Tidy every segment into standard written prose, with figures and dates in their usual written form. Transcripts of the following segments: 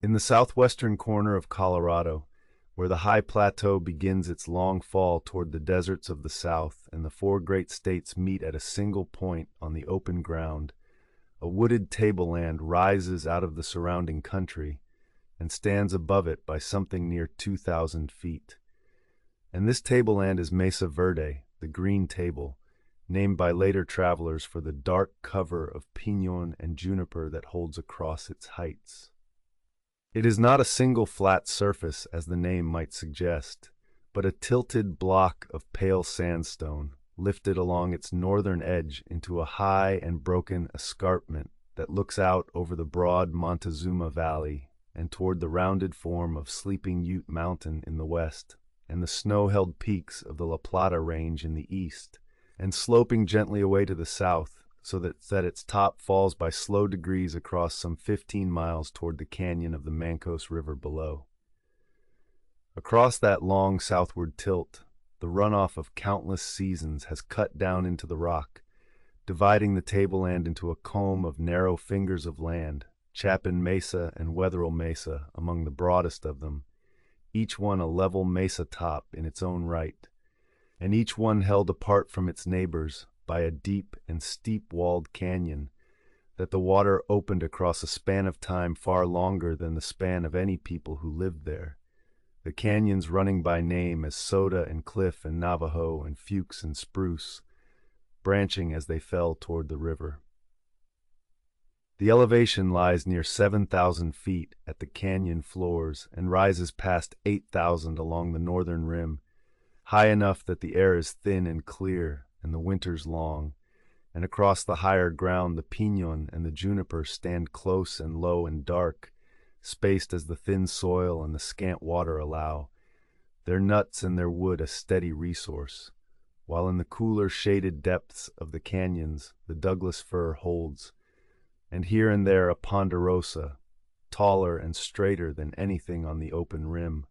In the southwestern corner of Colorado, where the high plateau begins its long fall toward the deserts of the south and the four great states meet at a single point on the open ground, a wooded tableland rises out of the surrounding country and stands above it by something near 2,000 feet. And this tableland is Mesa Verde, the Green Table, named by later travelers for the dark cover of piñon and juniper that holds across its heights. It is not a single flat surface, as the name might suggest, but a tilted block of pale sandstone, lifted along its northern edge into a high and broken escarpment that looks out over the broad Montezuma Valley and toward the rounded form of Sleeping Ute Mountain in the west, and the snow-held peaks of the La Plata Range in the east, and sloping gently away to the south, so that its top falls by slow degrees across some 15 miles toward the canyon of the Mancos River below. Across that long southward tilt, the runoff of countless seasons has cut down into the rock, dividing the tableland into a comb of narrow fingers of land, Chapin Mesa and Wetherill Mesa among the broadest of them, each one a level mesa top in its own right, and each one held apart from its neighbors by a deep and steep-walled canyon that the water opened across a span of time far longer than the span of any people who lived there, the canyons running by name as Soda and Cliff and Navajo and Fuchs and Spruce, branching as they fell toward the river. The elevation lies near 7,000 feet at the canyon floors and rises past 8,000 along the northern rim, high enough that the air is thin and clear and the winters long, and across the higher ground the piñon and the juniper stand close and low and dark, spaced as the thin soil and the scant water allow, their nuts and their wood a steady resource, while in the cooler shaded depths of the canyons the Douglas fir holds, and here and there a ponderosa, taller and straighter than anything on the open rim,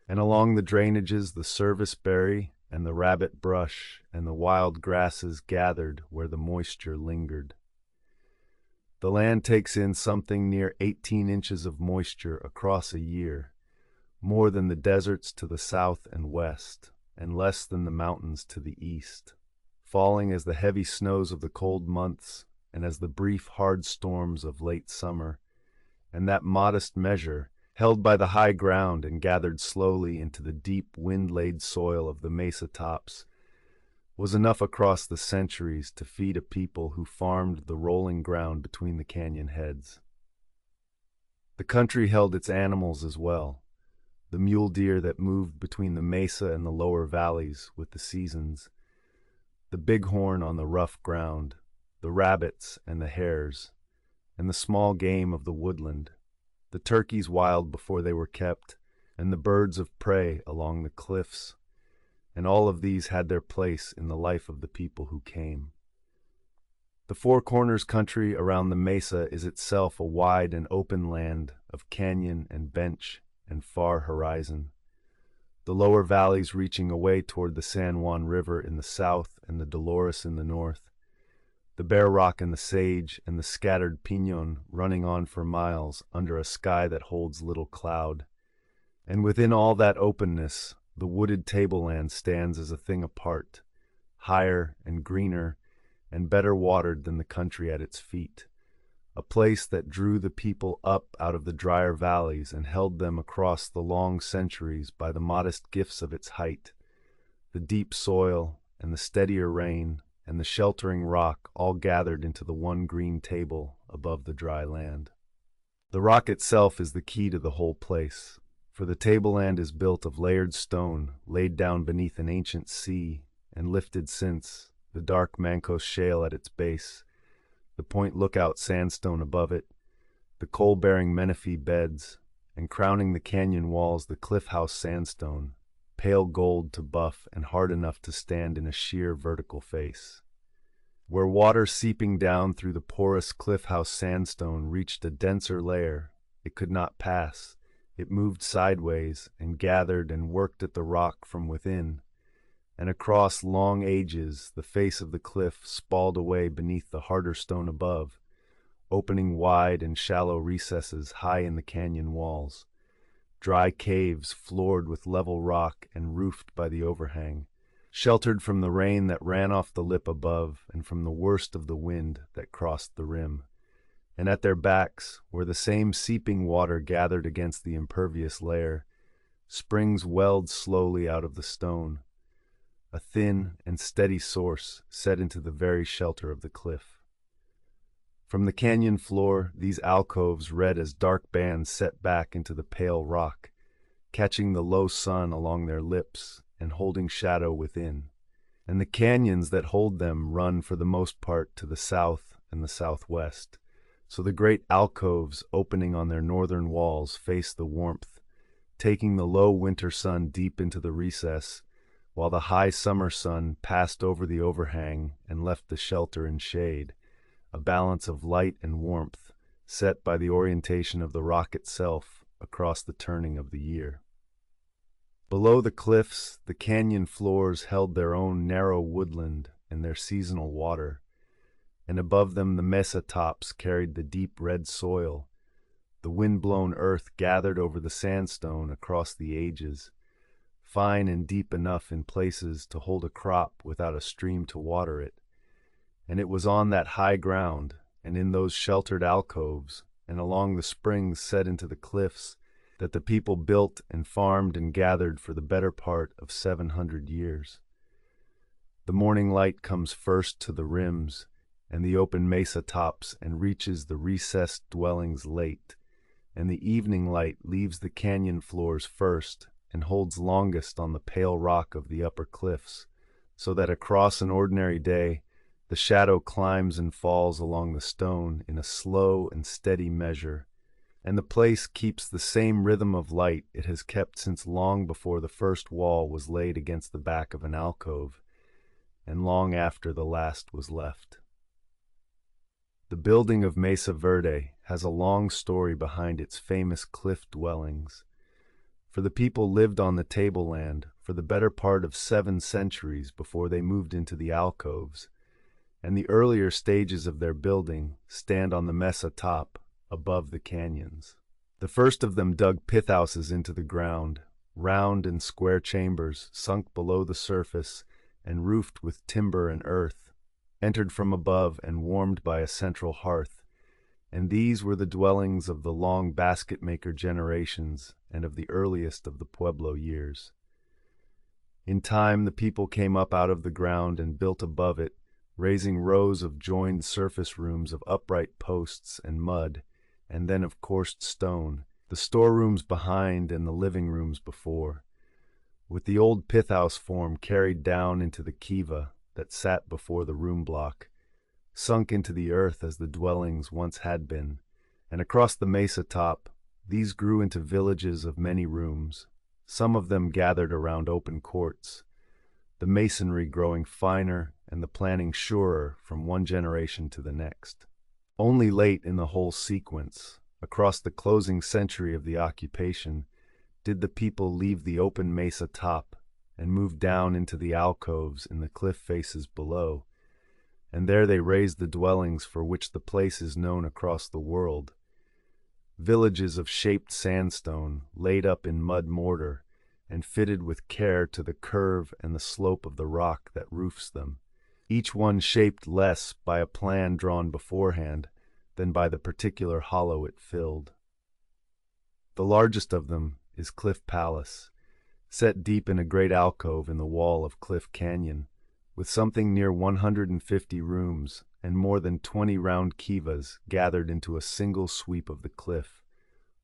and along the drainages the serviceberry and the rabbit brush and the wild grasses gathered where the moisture lingered. The land takes in something near 18 inches of moisture across a year, more than the deserts to the south and west, and less than the mountains to the east, falling as the heavy snows of the cold months and as the brief hard storms of late summer, and that modest measure, held by the high ground and gathered slowly into the deep wind-laid soil of the mesa tops, was enough across the centuries to feed a people who farmed the rolling ground between the canyon heads. The country held its animals as well, the mule deer that moved between the mesa and the lower valleys with the seasons, the bighorn on the rough ground, the rabbits and the hares, and the small game of the woodland, the turkeys wild before they were kept, and the birds of prey along the cliffs, and all of these had their place in the life of the people who came. The Four Corners country around the mesa is itself a wide and open land of canyon and bench and far horizon, the lower valleys reaching away toward the San Juan River in the south and the Dolores in the north, the bare rock and the sage and the scattered piñon running on for miles under a sky that holds little cloud. And within all that openness, the wooded tableland stands as a thing apart, higher and greener and better watered than the country at its feet, a place that drew the people up out of the drier valleys and held them across the long centuries by the modest gifts of its height, the deep soil and the steadier rain and the sheltering rock all gathered into the one green table above the dry land. The rock itself is the key to the whole place, for the tableland is built of layered stone laid down beneath an ancient sea and lifted since, the dark Mancos shale at its base, the Point Lookout sandstone above it, the coal-bearing Menifee beds, and crowning the canyon walls the Cliff House sandstone, pale gold to buff and hard enough to stand in a sheer vertical face. Where water seeping down through the porous Cliff House sandstone reached a denser layer, it could not pass. It moved sideways and gathered and worked at the rock from within, and across long ages the face of the cliff spalled away beneath the harder stone above, opening wide and shallow recesses high in the canyon walls, dry caves floored with level rock and roofed by the overhang, sheltered from the rain that ran off the lip above and from the worst of the wind that crossed the rim. And at their backs, where the same seeping water gathered against the impervious layer, springs welled slowly out of the stone, a thin and steady source set into the very shelter of the cliff. From the canyon floor, these alcoves read as dark bands set back into the pale rock, catching the low sun along their lips and holding shadow within. And the canyons that hold them run for the most part to the south and the southwest, so the great alcoves opening on their northern walls face the warmth, taking the low winter sun deep into the recess, while the high summer sun passed over the overhang and left the shelter in shade, a balance of light and warmth set by the orientation of the rock itself across the turning of the year. Below the cliffs, the canyon floors held their own narrow woodland and their seasonal water, and above them the mesa tops carried the deep red soil, the wind-blown earth gathered over the sandstone across the ages, fine and deep enough in places to hold a crop without a stream to water it. And it was on that high ground, and in those sheltered alcoves, and along the springs set into the cliffs, that the people built and farmed and gathered for the better part of 700 years. The morning light comes first to the rims and the open mesa tops and reaches the recessed dwellings late, and the evening light leaves the canyon floors first and holds longest on the pale rock of the upper cliffs, so that across an ordinary day the shadow climbs and falls along the stone in a slow and steady measure, and the place keeps the same rhythm of light it has kept since long before the first wall was laid against the back of an alcove, and long after the last was left. The building of Mesa Verde has a long story behind its famous cliff dwellings, for the people lived on the tableland for the better part of 7 centuries before they moved into the alcoves, and the earlier stages of their building stand on the mesa top above the canyons. The first of them dug pith houses into the ground, round and square chambers sunk below the surface and roofed with timber and earth, entered from above and warmed by a central hearth, and these were the dwellings of the long basket-maker generations and of the earliest of the Pueblo years. In time the people came up out of the ground and built above it, raising rows of joined surface rooms of upright posts and mud, and then of coursed stone, the storerooms behind and the living rooms before, with the old pith house form carried down into the kiva that sat before the room block, sunk into the earth as the dwellings once had been, and across the mesa top these grew into villages of many rooms, some of them gathered around open courts, the masonry growing finer and the planning surer from one generation to the next. Only late in the whole sequence, across the closing century of the occupation, did the people leave the open mesa top and move down into the alcoves in the cliff faces below, and there they raised the dwellings for which the place is known across the world, villages of shaped sandstone laid up in mud mortar and fitted with care to the curve and the slope of the rock that roofs them, each one shaped less by a plan drawn beforehand than by the particular hollow it filled. The largest of them is Cliff Palace, set deep in a great alcove in the wall of Cliff Canyon, with something near 150 rooms and more than 20 round kivas gathered into a single sweep of the cliff,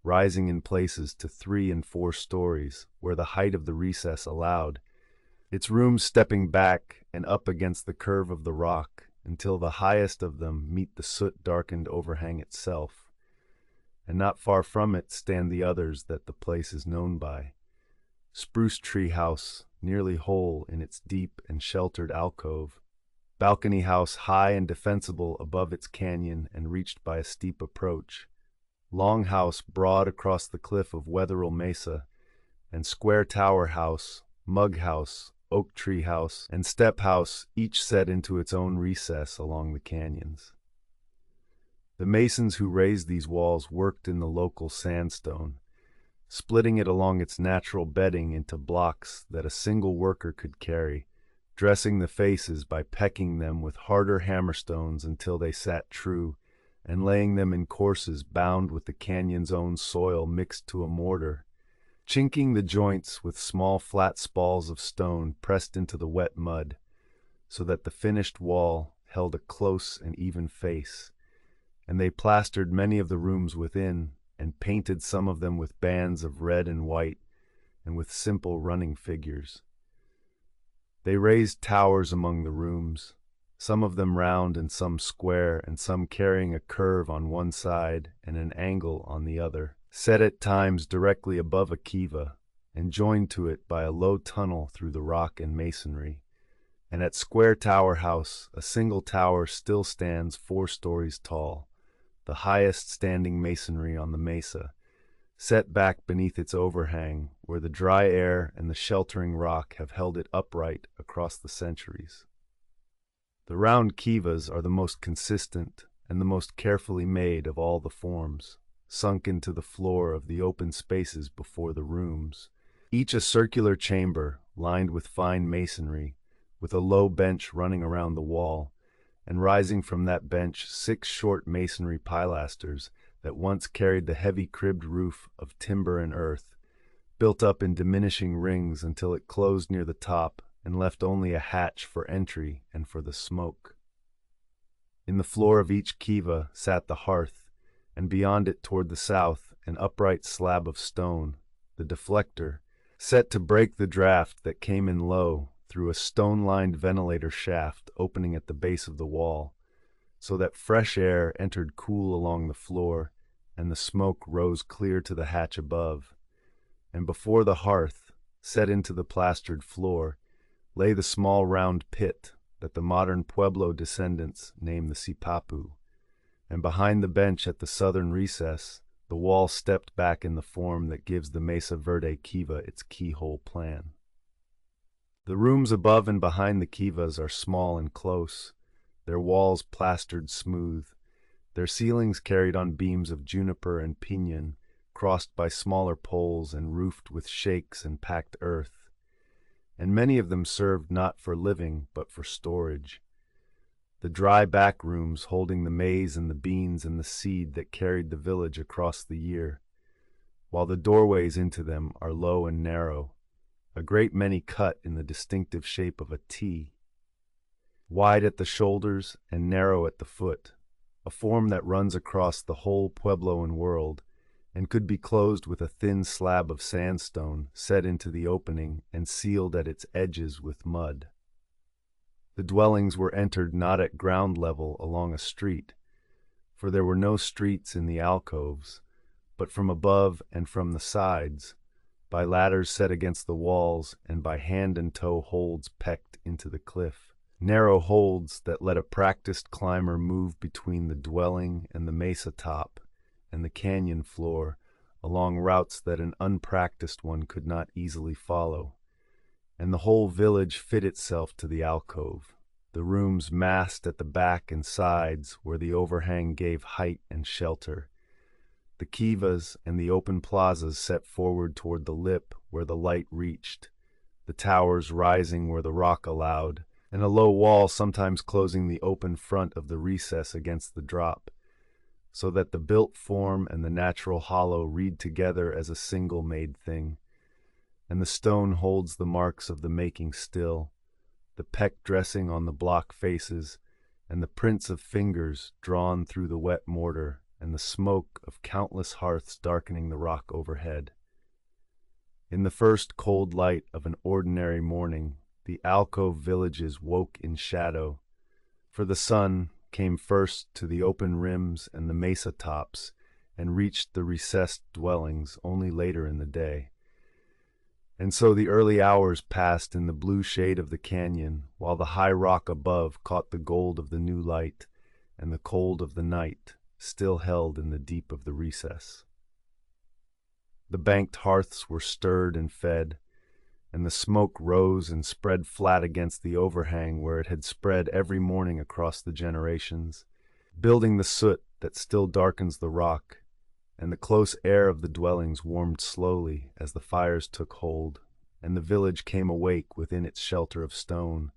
rising in places to 3 and 4 stories where the height of the recess allowed, its rooms stepping back and up against the curve of the rock until the highest of them meet the soot-darkened overhang itself, and not far from it stand the others that the place is known by. Spruce Tree House, nearly whole in its deep and sheltered alcove, Balcony House high and defensible above its canyon and reached by a steep approach, Long House broad across the cliff of Wetherill Mesa, and Square Tower House, Mug House, Oak Tree House, and Step House, each set into its own recess along the canyons. The masons who raised these walls worked in the local sandstone, splitting it along its natural bedding into blocks that a single worker could carry, dressing the faces by pecking them with harder hammerstones until they sat true, and laying them in courses bound with the canyon's own soil mixed to a mortar, chinking the joints with small flat spalls of stone pressed into the wet mud, so that the finished wall held a close and even face. And they plastered many of the rooms within, and painted some of them with bands of red and white, and with simple running figures. They raised towers among the rooms, some of them round and some square, and some carrying a curve on one side and an angle on the other, set at times directly above a kiva, and joined to it by a low tunnel through the rock and masonry. And at Square Tower House, a single tower still stands 4 stories tall, the highest standing masonry on the mesa, set back beneath its overhang, where the dry air and the sheltering rock have held it upright across the centuries. The round kivas are the most consistent and the most carefully made of all the forms, sunk into the floor of the open spaces before the rooms, each a circular chamber lined with fine masonry, with a low bench running around the wall, and rising from that bench 6 short masonry pilasters that once carried the heavy cribbed roof of timber and earth, built up in diminishing rings until it closed near the top and left only a hatch for entry and for the smoke. In the floor of each kiva sat the hearth, and beyond it toward the south an upright slab of stone, the deflector, set to break the draft that came in low through a stone-lined ventilator shaft opening at the base of the wall, so that fresh air entered cool along the floor, and the smoke rose clear to the hatch above. And before the hearth, set into the plastered floor, lay the small round pit that the modern Pueblo descendants name the sipapu, and behind the bench at the southern recess, the wall stepped back in the form that gives the Mesa Verde kiva its keyhole plan. The rooms above and behind the kivas are small and close, their walls plastered smooth, their ceilings carried on beams of juniper and piñon, crossed by smaller poles and roofed with shakes and packed earth. And many of them served not for living, but for storage. The dry back rooms holding the maize and the beans and the seed that carried the village across the year, while the doorways into them are low and narrow, a great many cut in the distinctive shape of a T, wide at the shoulders and narrow at the foot, a form that runs across the whole Puebloan world, and could be closed with a thin slab of sandstone set into the opening and sealed at its edges with mud. The dwellings were entered not at ground level along a street, for there were no streets in the alcoves, but from above and from the sides, by ladders set against the walls and by hand and toe holds pecked into the cliff, narrow holds that let a practiced climber move between the dwelling and the mesa top and the canyon floor along routes that an unpracticed one could not easily follow, and the whole village fit itself to the alcove, the rooms massed at the back and sides where the overhang gave height and shelter, the kivas and the open plazas set forward toward the lip where the light reached, the towers rising where the rock allowed, and a low wall sometimes closing the open front of the recess against the drop, so that the built form and the natural hollow read together as a single made thing, and the stone holds the marks of the making still, the peck dressing on the block faces, and the prints of fingers drawn through the wet mortar, and the smoke of countless hearths darkening the rock overhead. In the first cold light of an ordinary morning, the alcove villages woke in shadow, for the sun came first to the open rims and the mesa tops, and reached the recessed dwellings only later in the day. And so the early hours passed in the blue shade of the canyon, while the high rock above caught the gold of the new light, and the cold of the night still held in the deep of the recess. The banked hearths were stirred and fed, and the smoke rose and spread flat against the overhang where it had spread every morning across the generations, building the soot that still darkens the rock, and the close air of the dwellings warmed slowly as the fires took hold, and the village came awake within its shelter of stone,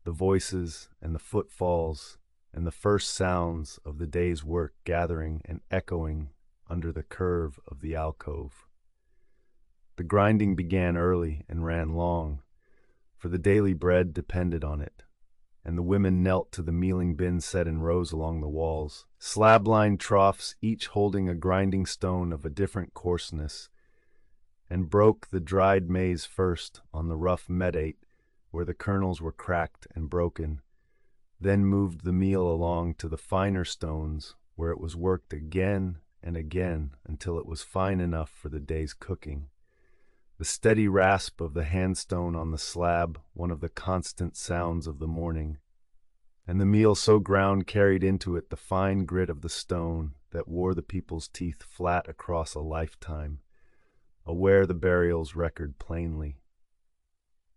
the voices and the footfalls and the first sounds of the day's work gathering and echoing under the curve of the alcove. The grinding began early and ran long, for the daily bread depended on it, and the women knelt to the mealing bins set in rows along the walls, slab-lined troughs each holding a grinding stone of a different coarseness, and broke the dried maize first on the rough metate where the kernels were cracked and broken, then moved the meal along to the finer stones where it was worked again and again until it was fine enough for the day's cooking. The steady rasp of the handstone on the slab, one of the constant sounds of the morning, and the meal so ground carried into it the fine grit of the stone that wore the people's teeth flat across a lifetime, aware the burial's record plainly.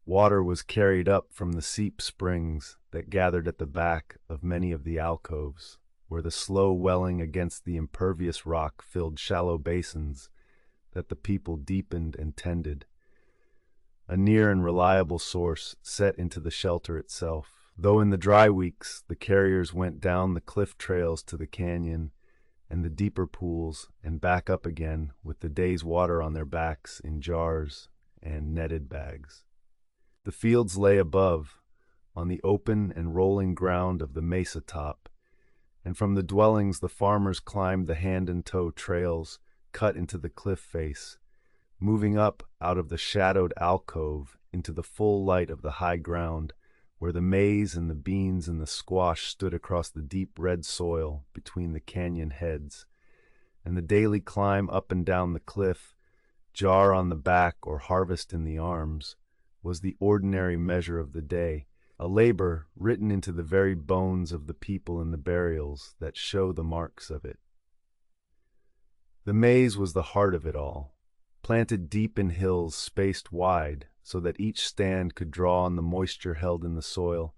Water was carried up from the seep springs that gathered at the back of many of the alcoves, where the slow welling against the impervious rock filled shallow basins that the people deepened and tended, a near and reliable source set into the shelter itself, though in the dry weeks the carriers went down the cliff trails to the canyon and the deeper pools and back up again with the day's water on their backs in jars and netted bags. The fields lay above, on the open and rolling ground of the mesa top, and from the dwellings the farmers climbed the hand-and-toe trails cut into the cliff face, moving up out of the shadowed alcove into the full light of the high ground, where the maize and the beans and the squash stood across the deep red soil between the canyon heads, and the daily climb up and down the cliff, jar on the back or harvest in the arms, was the ordinary measure of the day, a labor written into the very bones of the people in the burials that show the marks of it. The maize was the heart of it all, planted deep in hills spaced wide so that each stand could draw on the moisture held in the soil,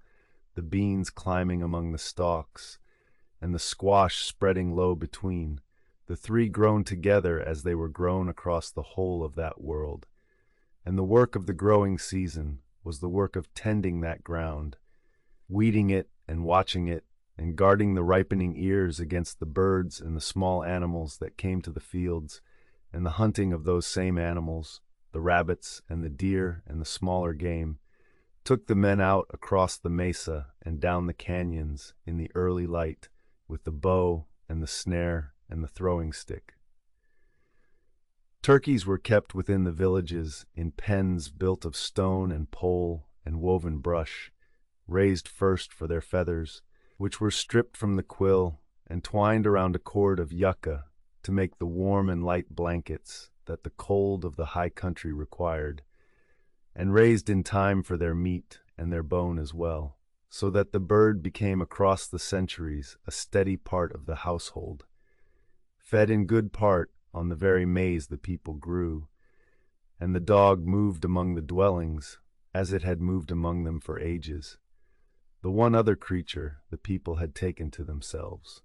the beans climbing among the stalks, and the squash spreading low between, the three grown together as they were grown across the whole of that world. And the work of the growing season was the work of tending that ground, weeding it and watching it, and guarding the ripening ears against the birds and the small animals that came to the fields, and the hunting of those same animals, the rabbits and the deer and the smaller game, took the men out across the mesa and down the canyons in the early light with the bow and the snare and the throwing stick. Turkeys were kept within the villages in pens built of stone and pole and woven brush, raised first for their feathers, which were stripped from the quill and twined around a cord of yucca to make the warm and light blankets that the cold of the high country required, and raised in time for their meat and their bone as well, so that the bird became across the centuries a steady part of the household, fed in good part on the very maize the people grew, and the dog moved among the dwellings as it had moved among them for ages, the one other creature the people had taken to themselves.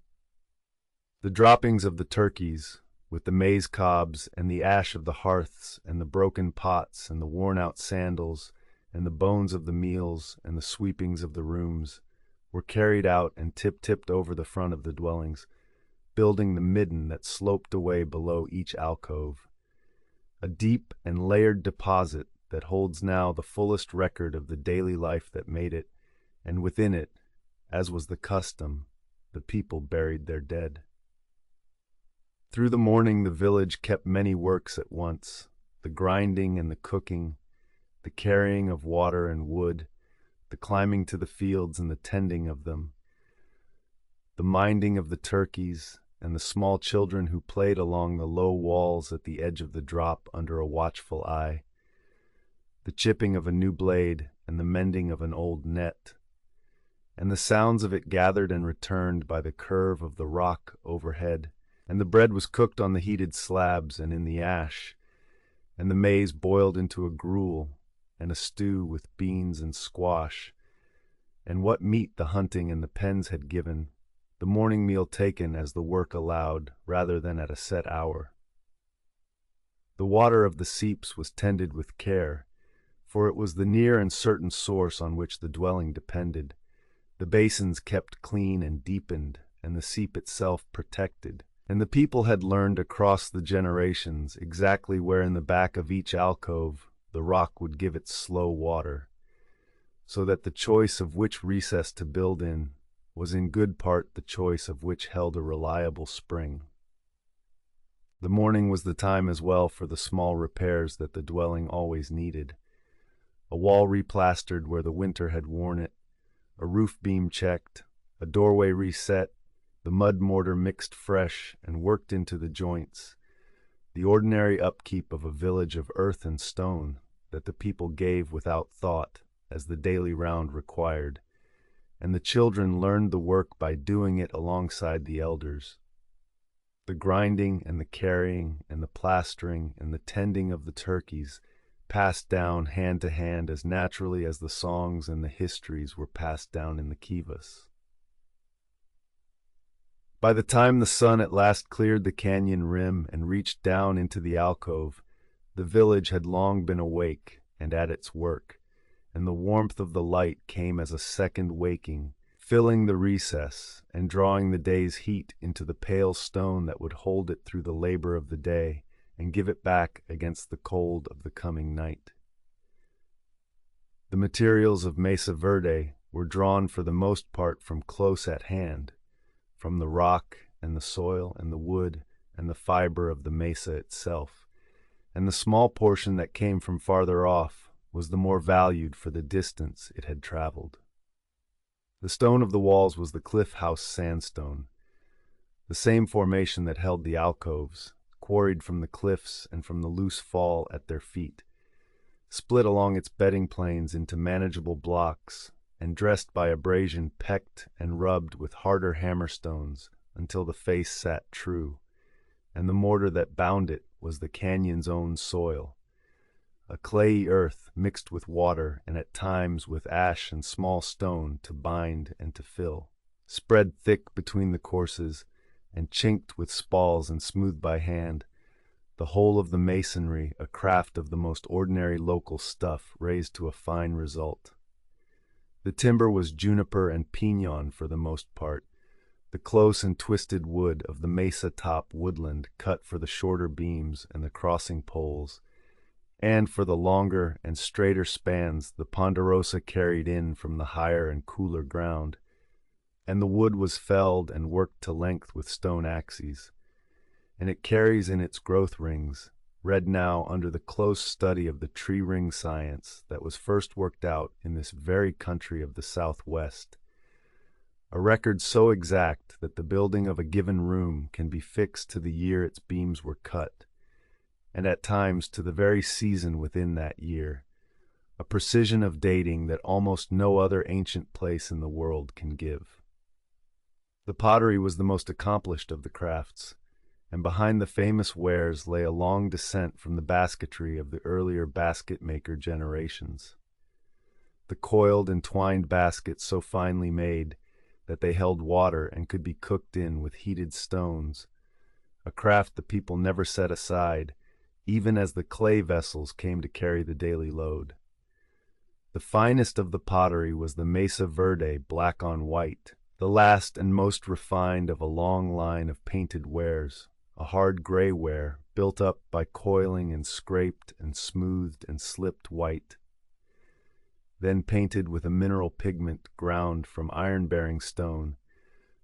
The droppings of the turkeys, with the maize cobs and the ash of the hearths and the broken pots and the worn-out sandals and the bones of the meals and the sweepings of the rooms, were carried out and tipped over the front of the dwellings, building the midden that sloped away below each alcove, a deep and layered deposit that holds now the fullest record of the daily life that made it, and within it, as was the custom, the people buried their dead. Through the morning the village kept many works at once, the grinding and the cooking, the carrying of water and wood, the climbing to the fields and the tending of them, the minding of the turkeys, and the small children who played along the low walls at the edge of the drop under a watchful eye, the chipping of a new blade and the mending of an old net, and the sounds of it gathered and returned by the curve of the rock overhead, and the bread was cooked on the heated slabs and in the ash, and the maize boiled into a gruel and a stew with beans and squash, and what meat the hunting and the pens had given, the morning meal taken as the work allowed rather than at a set hour. The water of the seeps was tended with care, for it was the near and certain source on which the dwelling depended. The basins kept clean and deepened, and the seep itself protected. And the people had learned across the generations exactly where in the back of each alcove the rock would give its slow water, so that the choice of which recess to build in was in good part the choice of which held a reliable spring. The morning was the time as well for the small repairs that the dwelling always needed. A wall replastered where the winter had worn it, a roof beam checked, a doorway reset, the mud mortar mixed fresh and worked into the joints, the ordinary upkeep of a village of earth and stone that the people gave without thought as the daily round required, and the children learned the work by doing it alongside the elders. The grinding and the carrying and the plastering and the tending of the turkeys passed down hand to hand as naturally as the songs and the histories were passed down in the kivas. By the time the sun at last cleared the canyon rim and reached down into the alcove, the village had long been awake and at its work, and the warmth of the light came as a second waking, filling the recess and drawing the day's heat into the pale stone that would hold it through the labor of the day and give it back against the cold of the coming night. The materials of Mesa Verde were drawn for the most part from close at hand, from the rock and the soil and the wood and the fiber of the mesa itself, and the small portion that came from farther off was the more valued for the distance it had traveled. The stone of the walls was the cliff house sandstone, the same formation that held the alcoves, quarried from the cliffs and from the loose fall at their feet, split along its bedding planes into manageable blocks, and dressed by abrasion pecked and rubbed with harder hammerstones until the face sat true, and the mortar that bound it was the canyon's own soil, a clayey earth mixed with water and at times with ash and small stone to bind and to fill, spread thick between the courses and chinked with spalls and smoothed by hand, the whole of the masonry a craft of the most ordinary local stuff raised to a fine result. The timber was juniper and pinon for the most part, the close and twisted wood of the mesa-top woodland cut for the shorter beams and the crossing poles, and for the longer and straighter spans the ponderosa carried in from the higher and cooler ground, and the wood was felled and worked to length with stone axes, and it carries in its growth rings, read now under the close study of the tree ring science that was first worked out in this very country of the Southwest, a record so exact that the building of a given room can be fixed to the year its beams were cut, and at times to the very season within that year, a precision of dating that almost no other ancient place in the world can give. The pottery was the most accomplished of the crafts, and behind the famous wares lay a long descent from the basketry of the earlier basket-maker generations. The coiled and twined baskets so finely made that they held water and could be cooked in with heated stones, a craft the people never set aside, even as the clay vessels came to carry the daily load. The finest of the pottery was the Mesa Verde black on white, the last and most refined of a long line of painted wares, a hard gray ware built up by coiling and scraped and smoothed and slipped white, then painted with a mineral pigment ground from iron-bearing stone,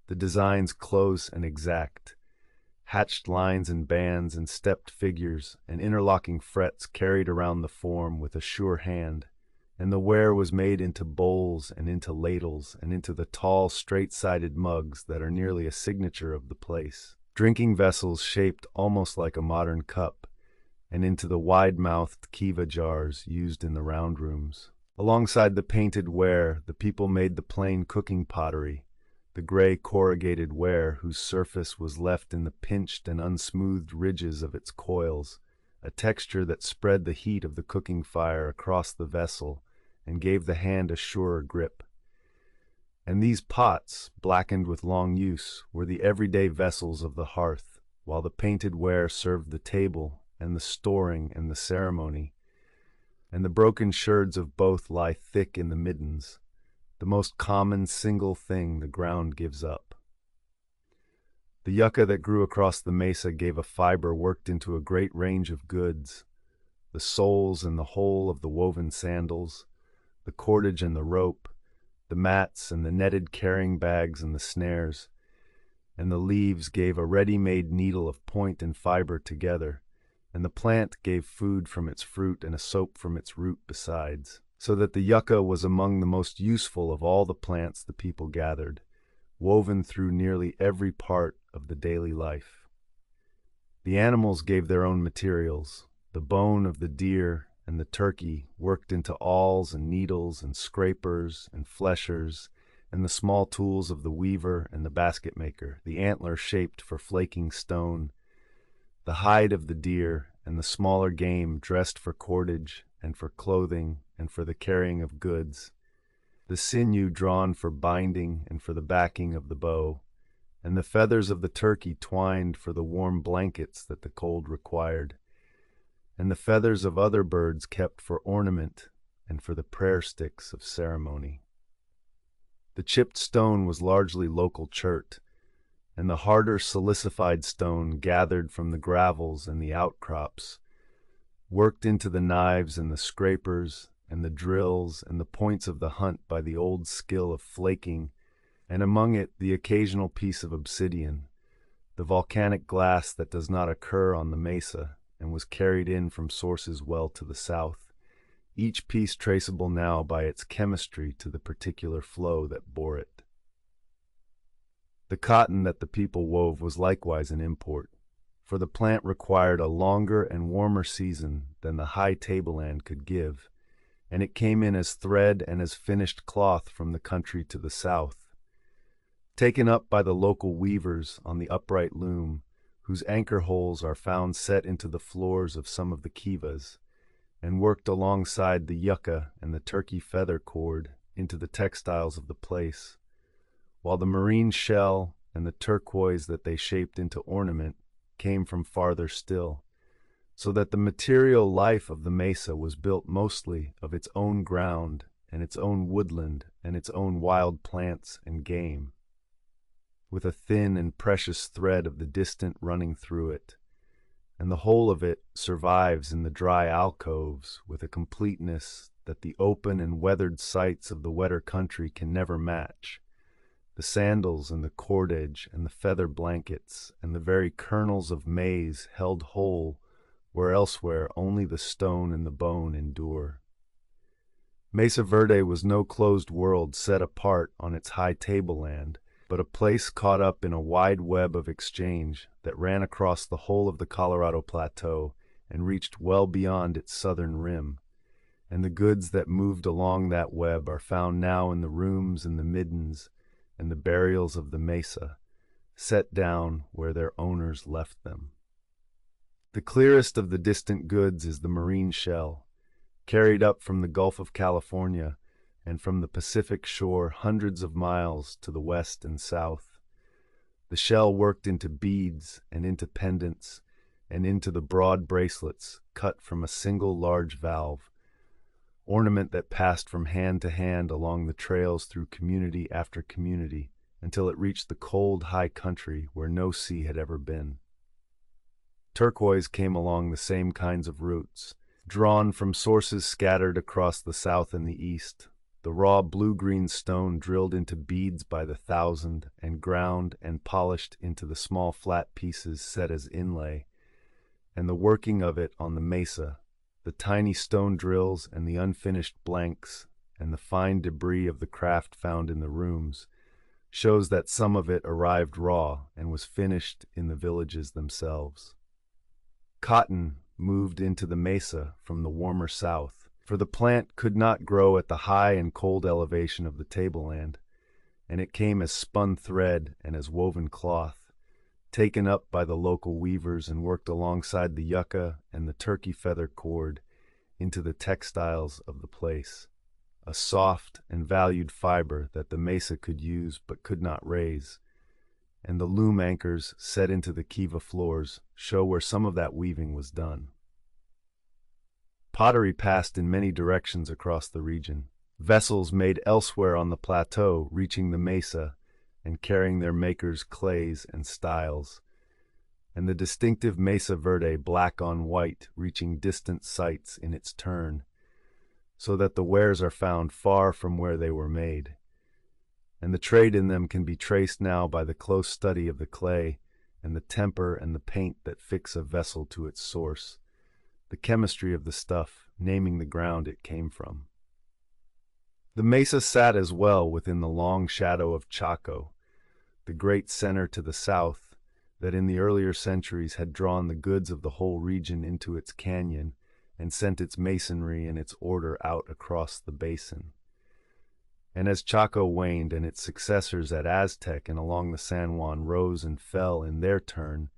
the designs close and exact, hatched lines and bands and stepped figures and interlocking frets carried around the form with a sure hand, and the ware was made into bowls and into ladles and into the tall, straight-sided mugs that are nearly a signature of the place, drinking vessels shaped almost like a modern cup, and into the wide-mouthed kiva jars used in the round rooms. Alongside the painted ware, the people made the plain cooking pottery, the gray corrugated ware whose surface was left in the pinched and unsmoothed ridges of its coils, a texture that spread the heat of the cooking fire across the vessel and gave the hand a surer grip. And these pots, blackened with long use, were the everyday vessels of the hearth, while the painted ware served the table and the storing and the ceremony. And the broken sherds of both lie thick in the middens, the most common single thing the ground gives up. The yucca that grew across the mesa gave a fiber worked into a great range of goods, the soles and the whole of the woven sandals, the cordage and the rope, the mats and the netted carrying bags and the snares, and the leaves gave a ready-made needle of point and fiber together, and the plant gave food from its fruit and a soap from its root besides, so that the yucca was among the most useful of all the plants the people gathered, woven through nearly every part of the daily life. The animals gave their own materials, the bone of the deer and the turkey worked into awls and needles and scrapers and fleshers, and the small tools of the weaver and the basket maker, the antler shaped for flaking stone, the hide of the deer and the smaller game dressed for cordage and for clothing and for the carrying of goods, the sinew drawn for binding and for the backing of the bow, and the feathers of the turkey twined for the warm blankets that the cold required, and the feathers of other birds kept for ornament and for the prayer sticks of ceremony. The chipped stone was largely local chert, and the harder silicified stone gathered from the gravels and the outcrops, worked into the knives and the scrapers and the drills and the points of the hunt by the old skill of flaking, and among it the occasional piece of obsidian, the volcanic glass that does not occur on the mesa and was carried in from sources well to the south, each piece traceable now by its chemistry to the particular flow that bore it. The cotton that the people wove was likewise an import, for the plant required a longer and warmer season than the high tableland could give, and it came in as thread and as finished cloth from the country to the south, taken up by the local weavers on the upright loom, whose anchor holes are found set into the floors of some of the kivas, and worked alongside the yucca and the turkey feather cord into the textiles of the place, while the marine shell and the turquoise that they shaped into ornament came from farther still, so that the material life of the mesa was built mostly of its own ground and its own woodland and its own wild plants and game, with a thin and precious thread of the distant running through it, and the whole of it survives in the dry alcoves with a completeness that the open and weathered sites of the wetter country can never match. The sandals and the cordage and the feather blankets and the very kernels of maize held whole where elsewhere only the stone and the bone endure. Mesa Verde was no closed world set apart on its high tableland, but a place caught up in a wide web of exchange that ran across the whole of the Colorado Plateau and reached well beyond its southern rim, and the goods that moved along that web are found now in the rooms and the middens and the burials of the mesa, set down where their owners left them. The clearest of the distant goods is the marine shell, carried up from the Gulf of California and from the Pacific shore hundreds of miles to the west and south. The shell worked into beads and into pendants and into the broad bracelets cut from a single large valve, ornament that passed from hand to hand along the trails through community after community until it reached the cold high country where no sea had ever been. Turquoise came along the same kinds of routes, drawn from sources scattered across the south and the east, the raw blue-green stone drilled into beads by the thousand and ground and polished into the small flat pieces set as inlay, and the working of it on the mesa, the tiny stone drills and the unfinished blanks and the fine debris of the craft found in the rooms, shows that some of it arrived raw and was finished in the villages themselves. Cotton moved into the mesa from the warmer south, for the plant could not grow at the high and cold elevation of the tableland, and it came as spun thread and as woven cloth, taken up by the local weavers and worked alongside the yucca and the turkey feather cord into the textiles of the place, a soft and valued fiber that the mesa could use but could not raise, and the loom anchors set into the kiva floors show where some of that weaving was done. Pottery passed in many directions across the region, vessels made elsewhere on the plateau reaching the mesa and carrying their makers' clays and styles, and the distinctive Mesa Verde black on white reaching distant sites in its turn, so that the wares are found far from where they were made, and the trade in them can be traced now by the close study of the clay and the temper and the paint that fix a vessel to its source, the chemistry of the stuff naming the ground it came from. The mesa sat as well within the long shadow of Chaco, the great center to the south that in the earlier centuries had drawn the goods of the whole region into its canyon and sent its masonry and its order out across the basin. And as Chaco waned and its successors at Aztec and along the San Juan rose and fell in their turn,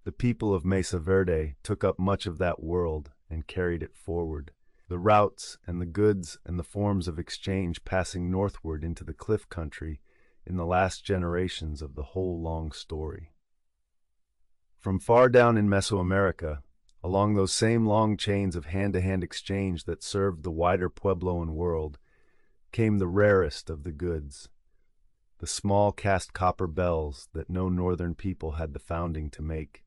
the people of Mesa Verde took up much of that world and carried it forward, the routes and the goods and the forms of exchange passing northward into the cliff country in the last generations of the whole long story. From far down in Mesoamerica, along those same long chains of hand-to-hand exchange that served the wider Puebloan world, came the rarest of the goods, the small cast copper bells that no northern people had the founding to make,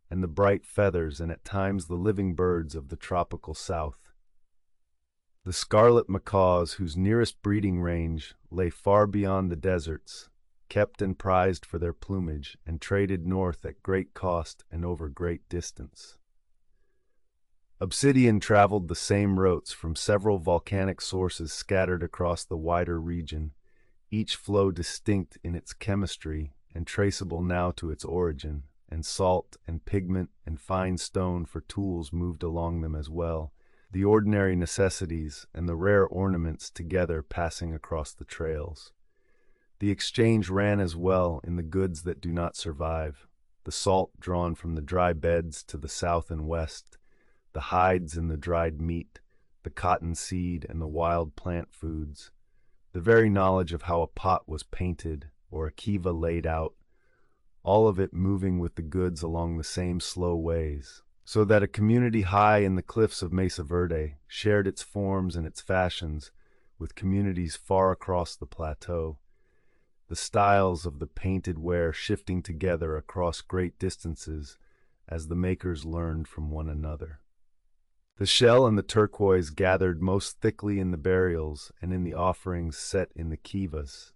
and the bright feathers and at times the living birds of the tropical south. The scarlet macaws whose nearest breeding range lay far beyond the deserts, kept and prized for their plumage and traded north at great cost and over great distance. Obsidian traveled the same routes from several volcanic sources scattered across the wider region, each flow distinct in its chemistry and traceable now to its origin, and salt and pigment and fine stone for tools moved along them as well, the ordinary necessities and the rare ornaments together passing across the trails. The exchange ran as well in the goods that do not survive, the salt drawn from the dry beds to the south and west, the hides and the dried meat, the cotton seed and the wild plant foods, the very knowledge of how a pot was painted or a kiva laid out, all of it moving with the goods along the same slow ways, so that a community high in the cliffs of Mesa Verde shared its forms and its fashions with communities far across the plateau, the styles of the painted ware shifting together across great distances as the makers learned from one another. The shell and the turquoise gathered most thickly in the burials and in the offerings set in the kivas,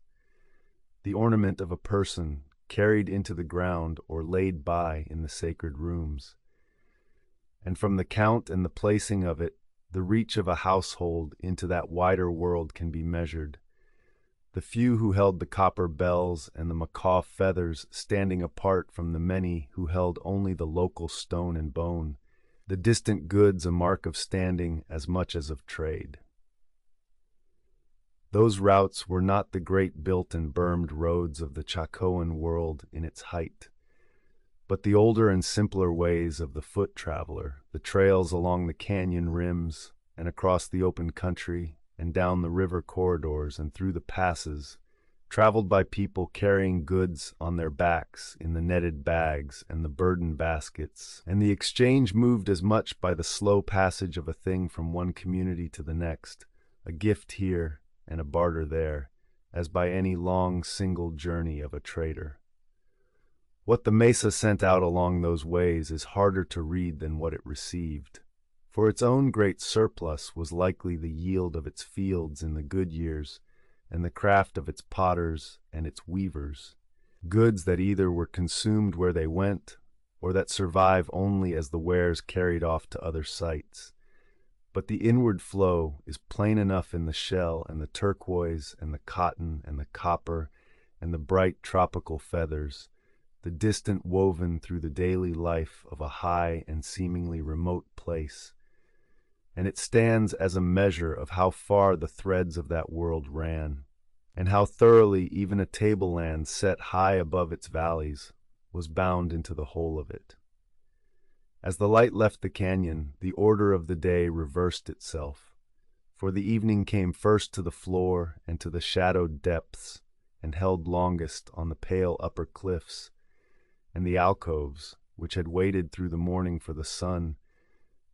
the ornament of a person carried into the ground or laid by in the sacred rooms. And from the count and the placing of it, the reach of a household into that wider world can be measured. The few who held the copper bells and the macaw feathers standing apart from the many who held only the local stone and bone, the distant goods a mark of standing as much as of trade. Those routes were not the great built and bermed roads of the Chacoan world in its height, but the older and simpler ways of the foot traveler, the trails along the canyon rims and across the open country and down the river corridors and through the passes, traveled by people carrying goods on their backs in the netted bags and the burden baskets, and the exchange moved as much by the slow passage of a thing from one community to the next, a gift here and a barter there, as by any long single journey of a trader. What the mesa sent out along those ways is harder to read than what it received, for its own great surplus was likely the yield of its fields in the good years and the craft of its potters and its weavers, goods that either were consumed where they went or that survive only as the wares carried off to other sites. But the inward flow is plain enough in the shell and the turquoise and the cotton and the copper and the bright tropical feathers, the distant woven through the daily life of a high and seemingly remote place. And it stands as a measure of how far the threads of that world ran, and how thoroughly even a tableland set high above its valleys was bound into the whole of it. As the light left the canyon, the order of the day reversed itself, For the evening came first to the floor and to the shadowed depths, and held longest on the pale upper cliffs, and the alcoves, which had waited through the morning for the sun,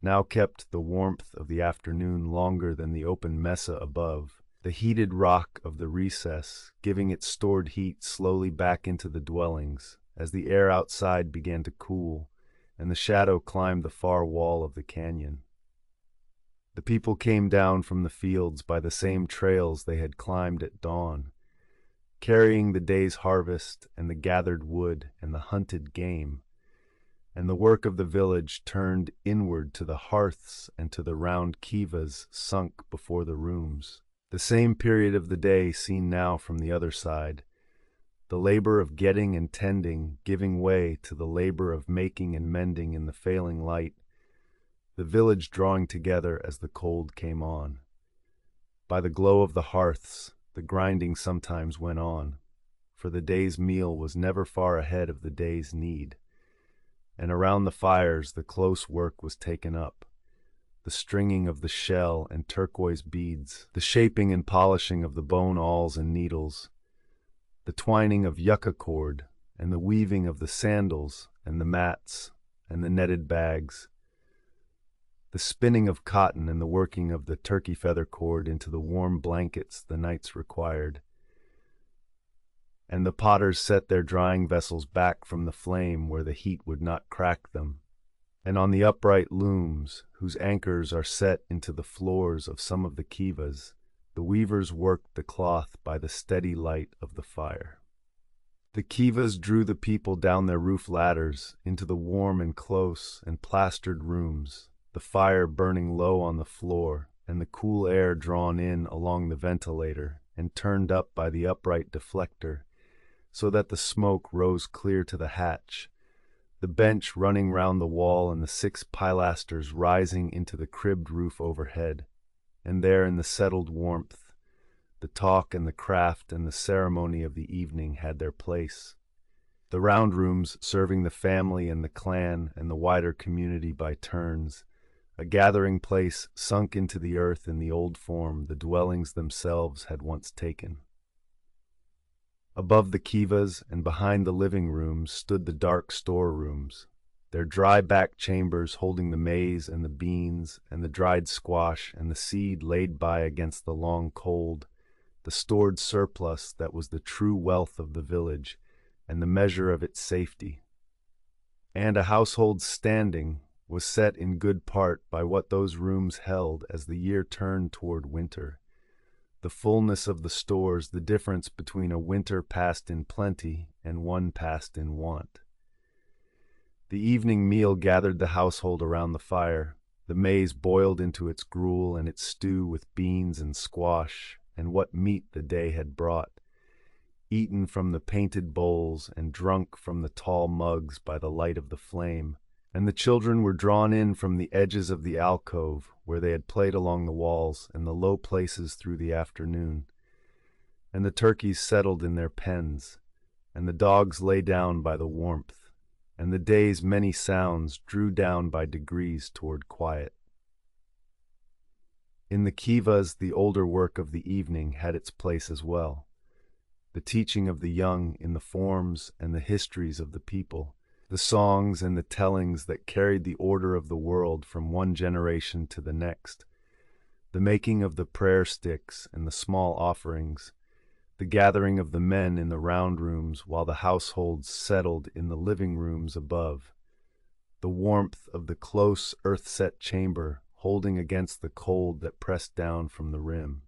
now kept the warmth of the afternoon longer than the open mesa above, the heated rock of the recess giving its stored heat slowly back into the dwellings as the air outside began to cool and the shadow climbed the far wall of the canyon. The people came down from the fields by the same trails they had climbed at dawn, carrying the day's harvest and the gathered wood and the hunted game, and the work of the village turned inward to the hearths and to the round kivas sunk before the rooms. The same period of the day seen now from the other side, the labor of getting and tending giving way to the labor of making and mending in the failing light, the village drawing together as the cold came on. By the glow of the hearths, the grinding sometimes went on, for the day's meal was never far ahead of the day's need. And around the fires the close work was taken up, the stringing of the shell and turquoise beads, the shaping and polishing of the bone awls and needles, the twining of yucca cord, and the weaving of the sandals and the mats and the netted bags, the spinning of cotton and the working of the turkey feather cord into the warm blankets the nights required. And the potters set their drying vessels back from the flame where the heat would not crack them, and on the upright looms, whose anchors are set into the floors of some of the kivas, the weavers worked the cloth by the steady light of the fire. The kivas drew the people down their roof ladders into the warm and close and plastered rooms, the fire burning low on the floor and the cool air drawn in along the ventilator and turned up by the upright deflector, so that the smoke rose clear to the hatch, the bench running round the wall and the 6 pilasters rising into the cribbed roof overhead, and there in the settled warmth, the talk and the craft and the ceremony of the evening had their place. The round rooms serving the family and the clan and the wider community by turns, a gathering place sunk into the earth in the old form the dwellings themselves had once taken. Above the kivas and behind the living rooms stood the dark storerooms, their dry back chambers holding the maize and the beans and the dried squash and the seed laid by against the long cold, the stored surplus that was the true wealth of the village and the measure of its safety. And a household standing was set in good part by what those rooms held as the year turned toward winter. The fullness of the stores, the difference between a winter passed in plenty and one passed in want. The evening meal gathered the household around the fire, the maize boiled into its gruel and its stew with beans and squash and what meat the day had brought, eaten from the painted bowls and drunk from the tall mugs by the light of the flame, and the children were drawn in from the edges of the alcove where they had played along the walls and the low places through the afternoon, and the turkeys settled in their pens, and the dogs lay down by the warmth, and the day's many sounds drew down by degrees toward quiet. In the kivas, the older work of the evening had its place as well, the teaching of the young in the forms and the histories of the people, the songs and the tellings that carried the order of the world from one generation to the next, the making of the prayer sticks and the small offerings, the gathering of the men in the round rooms while the households settled in the living rooms above, the warmth of the close earth-set chamber holding against the cold that pressed down from the rim.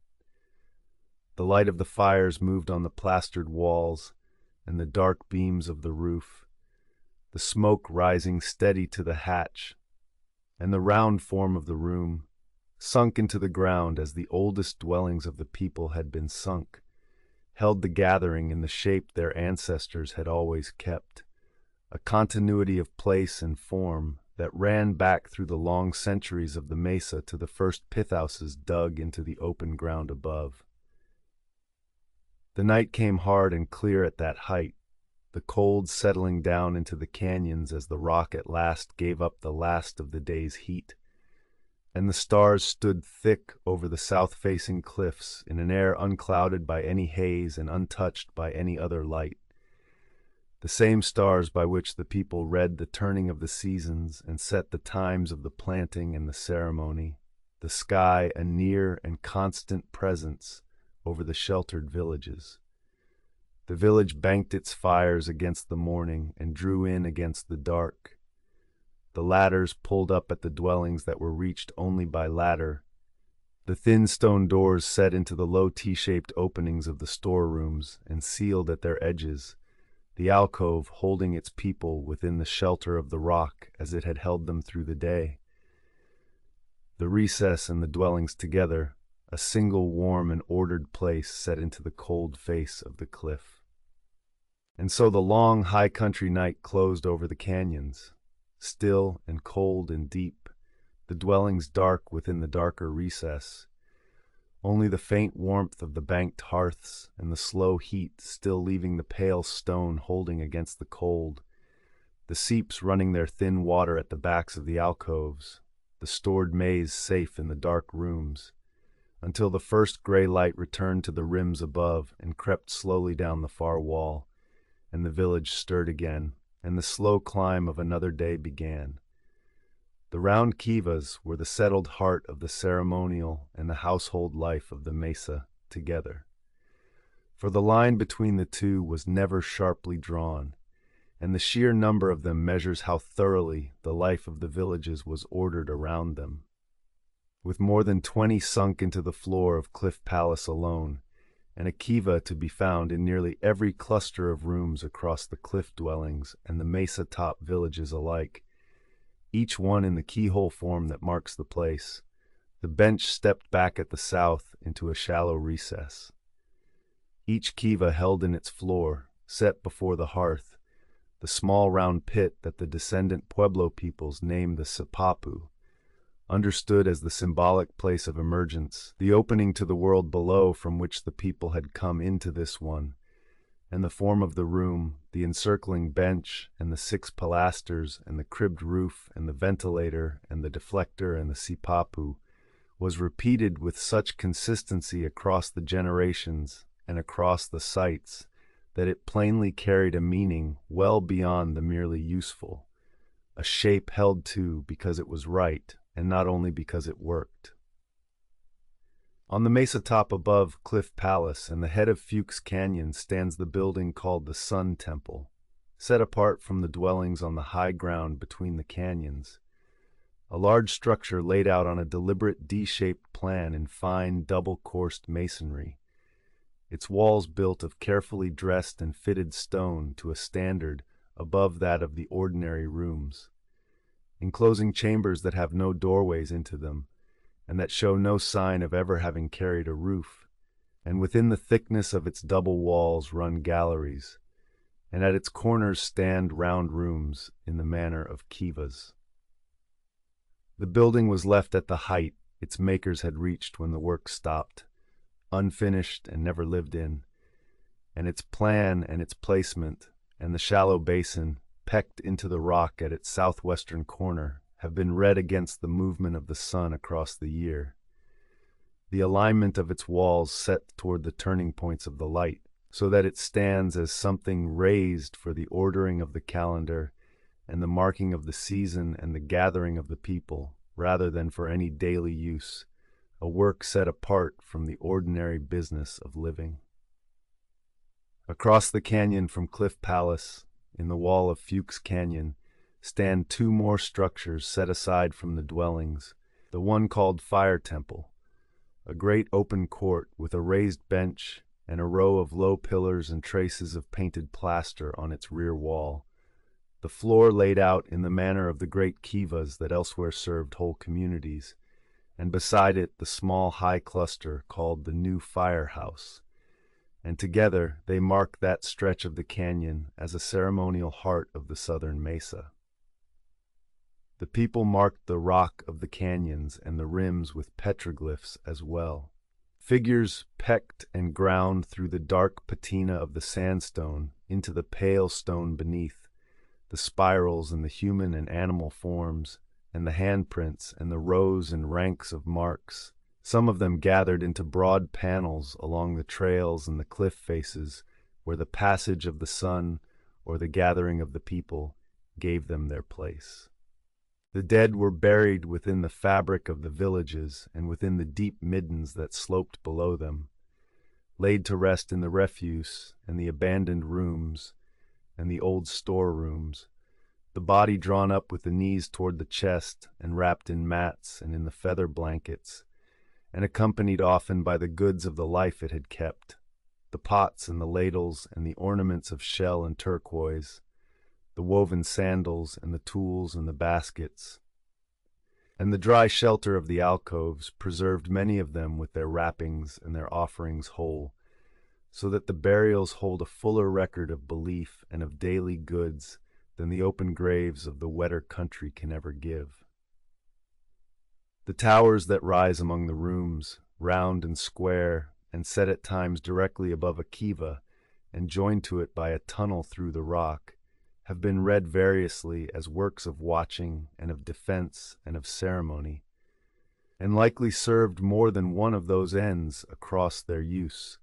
The light of the fires moved on the plastered walls and the dark beams of the roof, the smoke rising steady to the hatch, and the round form of the room, sunk into the ground as the oldest dwellings of the people had been sunk, held the gathering in the shape their ancestors had always kept, a continuity of place and form that ran back through the long centuries of the mesa to the first pithhouses dug into the open ground above. The night came hard and clear at that height, the cold settling down into the canyons as the rock at last gave up the last of the day's heat, and the stars stood thick over the south-facing cliffs in an air unclouded by any haze and untouched by any other light. The same stars by which the people read the turning of the seasons and set the times of the planting and the ceremony, the sky a near and constant presence over the sheltered villages. The village banked its fires against the morning and drew in against the dark. The ladders pulled up at the dwellings that were reached only by ladder. The thin stone doors set into the low T-shaped openings of the storerooms and sealed at their edges, the alcove holding its people within the shelter of the rock as it had held them through the day. The recess and the dwellings together, a single warm and ordered place set into the cold face of the cliff. And so the long high country night closed over the canyons, still and cold and deep, the dwellings dark within the darker recess. Only the faint warmth of the banked hearths and the slow heat still leaving the pale stone holding against the cold, the seeps running their thin water at the backs of the alcoves, the stored maize safe in the dark rooms, until the first gray light returned to the rims above and crept slowly down the far wall, and the village stirred again, and the slow climb of another day began. The round kivas were the settled heart of the ceremonial and the household life of the mesa together. For the line between the two was never sharply drawn, and the sheer number of them measures how thoroughly the life of the villages was ordered around them. With more than 20 sunk into the floor of Cliff Palace alone, and a kiva to be found in nearly every cluster of rooms across the cliff dwellings and the mesa-top villages alike, each one in the keyhole form that marks the place, the bench stepped back at the south into a shallow recess. Each kiva held in its floor, set before the hearth, the small round pit that the descendant Pueblo peoples named the Sipapu, understood as the symbolic place of emergence, the opening to the world below from which the people had come into this one, and the form of the room, the encircling bench, and the 6 pilasters, and the cribbed roof, and the ventilator, and the deflector, and the sipapu, was repeated with such consistency across the generations and across the sites that it plainly carried a meaning well beyond the merely useful, a shape held to because it was right, and not only because it worked. On the mesa top above Cliff Palace and the head of Fuchs Canyon stands the building called the Sun Temple, set apart from the dwellings on the high ground between the canyons. A large structure laid out on a deliberate D-shaped plan in fine double-coursed masonry, its walls built of carefully dressed and fitted stone to a standard above that of the ordinary rooms, enclosing chambers that have no doorways into them, and that show no sign of ever having carried a roof, and within the thickness of its double walls run galleries, and at its corners stand round rooms in the manner of kivas. The building was left at the height its makers had reached when the work stopped, unfinished and never lived in, and its plan and its placement, and the shallow basin, pecked into the rock at its southwestern corner, have been read against the movement of the sun across the year. The alignment of its walls set toward the turning points of the light, so that it stands as something raised for the ordering of the calendar and the marking of the season and the gathering of the people, rather than for any daily use, a work set apart from the ordinary business of living. Across the canyon from Cliff Palace, in the wall of Fuchs Canyon, stand 2 more structures set aside from the dwellings, the one called Fire Temple, a great open court with a raised bench and a row of low pillars and traces of painted plaster on its rear wall, the floor laid out in the manner of the great kivas that elsewhere served whole communities, and beside it the small high cluster called the New Firehouse, and together they mark that stretch of the canyon as a ceremonial heart of the southern mesa. The people marked the rock of the canyons and the rims with petroglyphs as well. Figures pecked and ground through the dark patina of the sandstone into the pale stone beneath, the spirals and the human and animal forms, and the handprints and the rows and ranks of marks, some of them gathered into broad panels along the trails and the cliff faces where the passage of the sun or the gathering of the people gave them their place. The dead were buried within the fabric of the villages and within the deep middens that sloped below them, laid to rest in the refuse and the abandoned rooms and the old storerooms, the body drawn up with the knees toward the chest and wrapped in mats and in the feather blankets, and accompanied often by the goods of the life it had kept, the pots and the ladles and the ornaments of shell and turquoise, the woven sandals and the tools and the baskets. And the dry shelter of the alcoves preserved many of them with their wrappings and their offerings whole, so that the burials hold a fuller record of belief and of daily goods than the open graves of the wetter country can ever give. The towers that rise among the rooms, round and square, and set at times directly above a kiva, and joined to it by a tunnel through the rock, have been read variously as works of watching and of defense and of ceremony, and likely served more than one of those ends across their use,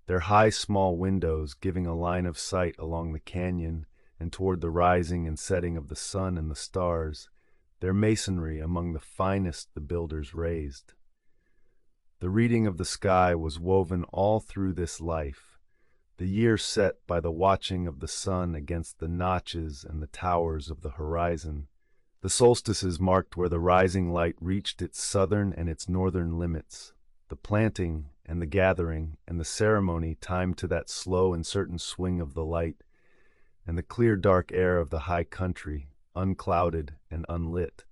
their high small windows giving a line of sight along the canyon and toward the rising and setting of the sun and the stars, their masonry among the finest the builders raised. The reading of the sky was woven all through this life, the year set by the watching of the sun against the notches and the towers of the horizon, the solstices marked where the rising light reached its southern and its northern limits, the planting and the gathering and the ceremony timed to that slow and certain swing of the light, and the clear dark air of the high country, unclouded and unlit,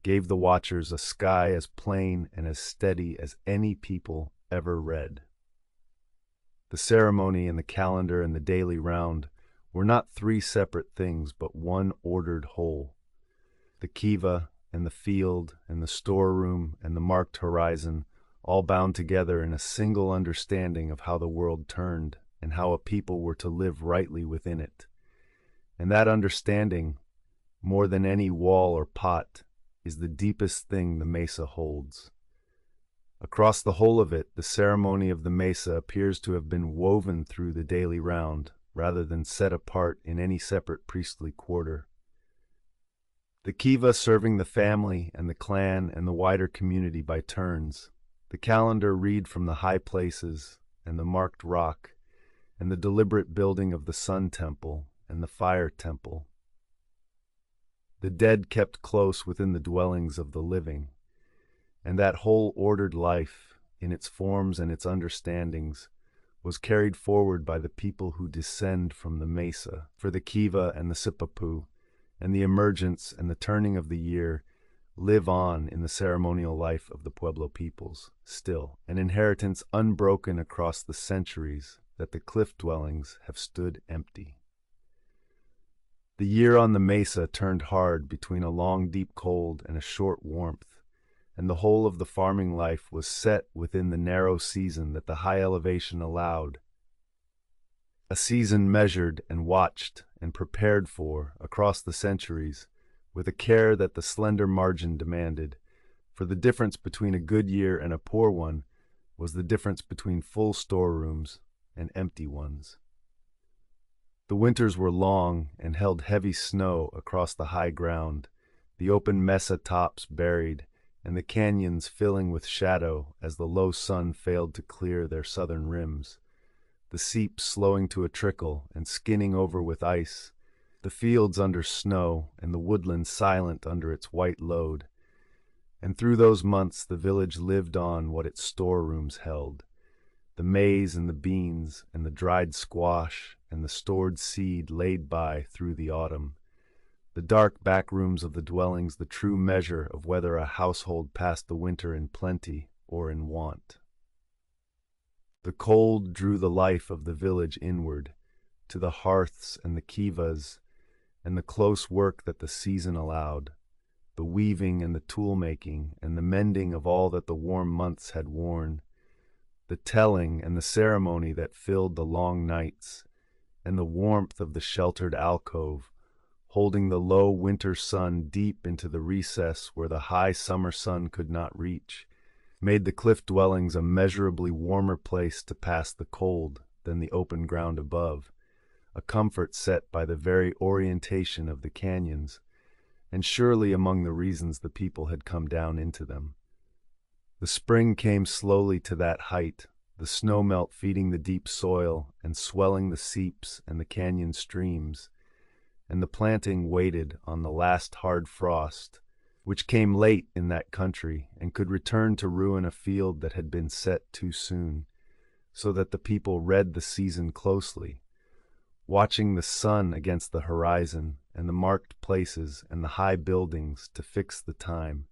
gave the watchers a sky as plain and as steady as any people ever read. The ceremony and the calendar and the daily round were not three separate things, but one ordered whole. The kiva and the field and the storeroom and the marked horizon all bound together in a single understanding of how the world turned and how a people were to live rightly within it. And that understanding, more than any wall or pot, is the deepest thing the mesa holds. Across the whole of it, the ceremony of the mesa appears to have been woven through the daily round, rather than set apart in any separate priestly quarter. The kiva serving the family and the clan and the wider community by turns, the calendar read from the high places and the marked rock, and the deliberate building of the sun temple and the fire temple. The dead kept close within the dwellings of the living, and that whole ordered life, in its forms and its understandings, was carried forward by the people who descend from the mesa, for the kiva and the sipapu, and the emergence and the turning of the year live on in the ceremonial life of the Pueblo peoples, still, an inheritance unbroken across the centuries that the cliff dwellings have stood empty. The year on the mesa turned hard between a long deep cold and a short warmth, and the whole of the farming life was set within the narrow season that the high elevation allowed, a season measured and watched and prepared for across the centuries with a care that the slender margin demanded, for the difference between a good year and a poor one was the difference between full storerooms and empty ones. The winters were long and held heavy snow across the high ground, the open mesa tops buried, and the canyons filling with shadow as the low sun failed to clear their southern rims, the seeps slowing to a trickle and skinning over with ice, the fields under snow and the woodland silent under its white load. And through those months the village lived on what its storerooms held, the maize and the beans and the dried squash and the stored seed laid by through the autumn, the dark back rooms of the dwellings the true measure of whether a household passed the winter in plenty or in want. The cold drew the life of the village inward, to the hearths and the kivas, and the close work that the season allowed, the weaving and the tool-making and the mending of all that the warm months had worn, the telling and the ceremony that filled the long nights, and the warmth of the sheltered alcove, holding the low winter sun deep into the recess where the high summer sun could not reach, made the cliff dwellings a measurably warmer place to pass the cold than the open ground above, a comfort set by the very orientation of the canyons, and surely among the reasons the people had come down into them. The spring came slowly to that height, the snowmelt feeding the deep soil and swelling the seeps and the canyon streams, and the planting waited on the last hard frost, which came late in that country and could return to ruin a field that had been set too soon, so that the people read the season closely, watching the sun against the horizon and the marked places and the high buildings to fix the time,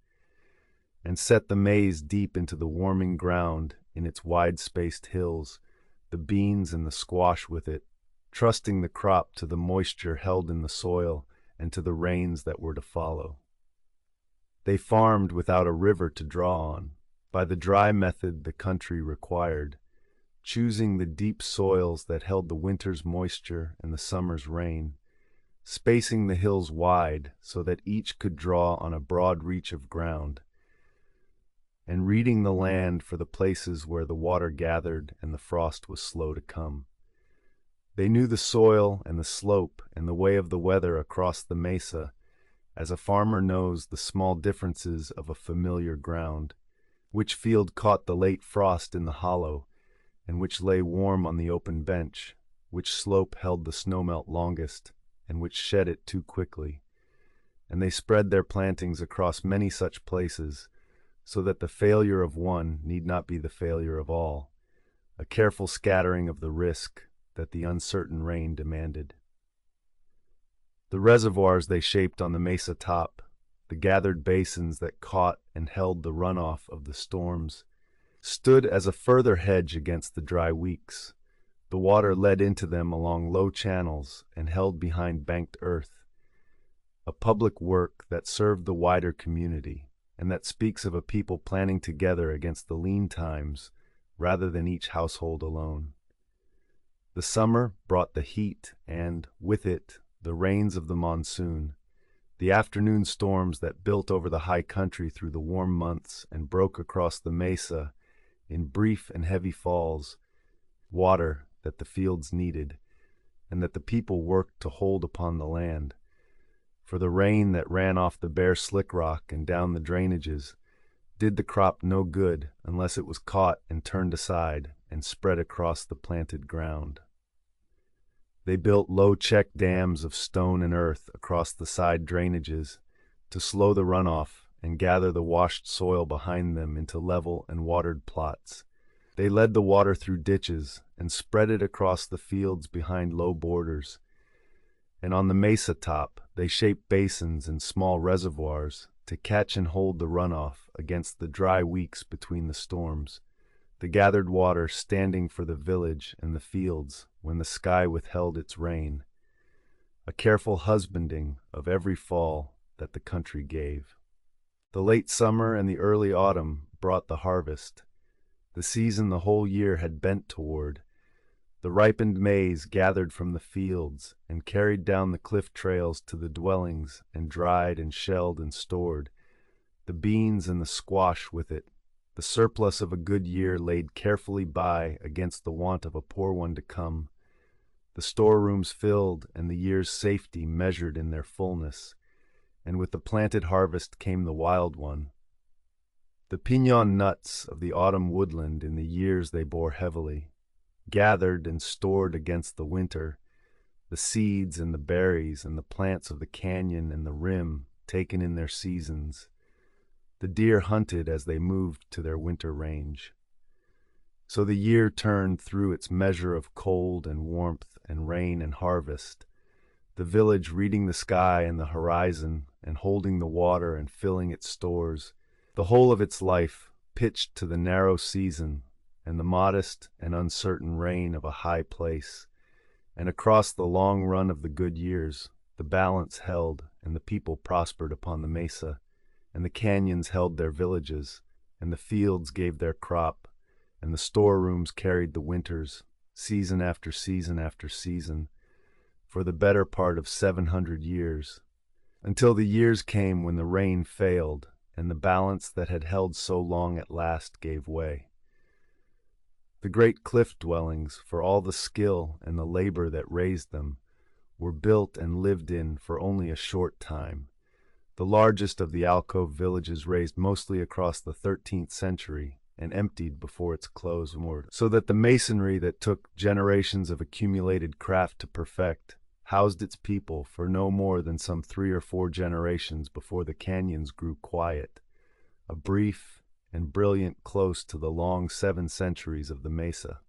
and set the maize deep into the warming ground in its wide-spaced hills, the beans and the squash with it, trusting the crop to the moisture held in the soil and to the rains that were to follow. They farmed without a river to draw on, by the dry method the country required, choosing the deep soils that held the winter's moisture and the summer's rain, spacing the hills wide so that each could draw on a broad reach of ground, and reading the land for the places where the water gathered and the frost was slow to come. They knew the soil and the slope and the way of the weather across the mesa, as a farmer knows the small differences of a familiar ground, which field caught the late frost in the hollow, and which lay warm on the open bench, which slope held the snowmelt longest, and which shed it too quickly. And they spread their plantings across many such places, so that the failure of one need not be the failure of all, a careful scattering of the risk that the uncertain rain demanded. The reservoirs they shaped on the mesa top, the gathered basins that caught and held the runoff of the storms, stood as a further hedge against the dry weeks. The water led into them along low channels and held behind banked earth, a public work that served the wider community, and that speaks of a people planning together against the lean times rather than each household alone. The summer brought the heat and, with it, the rains of the monsoon, the afternoon storms that built over the high country through the warm months and broke across the mesa in brief and heavy falls, water that the fields needed and that the people worked to hold upon the land. For the rain that ran off the bare slick rock and down the drainages did the crop no good unless it was caught and turned aside and spread across the planted ground. They built low check dams of stone and earth across the side drainages to slow the runoff and gather the washed soil behind them into level and watered plots. They led the water through ditches and spread it across the fields behind low borders. And on the mesa top, they shaped basins and small reservoirs to catch and hold the runoff against the dry weeks between the storms, the gathered water standing for the village and the fields when the sky withheld its rain, a careful husbanding of every fall that the country gave. The late summer and the early autumn brought the harvest, the season the whole year had bent toward, the ripened maize gathered from the fields and carried down the cliff trails to the dwellings and dried and shelled and stored, the beans and the squash with it, the surplus of a good year laid carefully by against the want of a poor one to come, the storerooms filled and the year's safety measured in their fullness, and with the planted harvest came the wild one. The piñon nuts of the autumn woodland in the years they bore heavily, gathered and stored against the winter, the seeds and the berries and the plants of the canyon and the rim taken in their seasons, the deer hunted as they moved to their winter range. So the year turned through its measure of cold and warmth and rain and harvest, the village reading the sky and the horizon and holding the water and filling its stores, the whole of its life pitched to the narrow season and the modest and uncertain reign of a high place, and across the long run of the good years, the balance held and the people prospered upon the mesa, and the canyons held their villages, and the fields gave their crop, and the storerooms carried the winters, season after season after season, for the better part of 700 years, until the years came when the rain failed and the balance that had held so long at last gave way. The great cliff dwellings, for all the skill and the labor that raised them, were built and lived in for only a short time. The largest of the alcove villages raised mostly across the 13th century and emptied before its close, so that the masonry that took generations of accumulated craft to perfect housed its people for no more than some 3 or 4 generations before the canyons grew quiet, a brief and brilliant close to the long 7 centuries of the Mesa.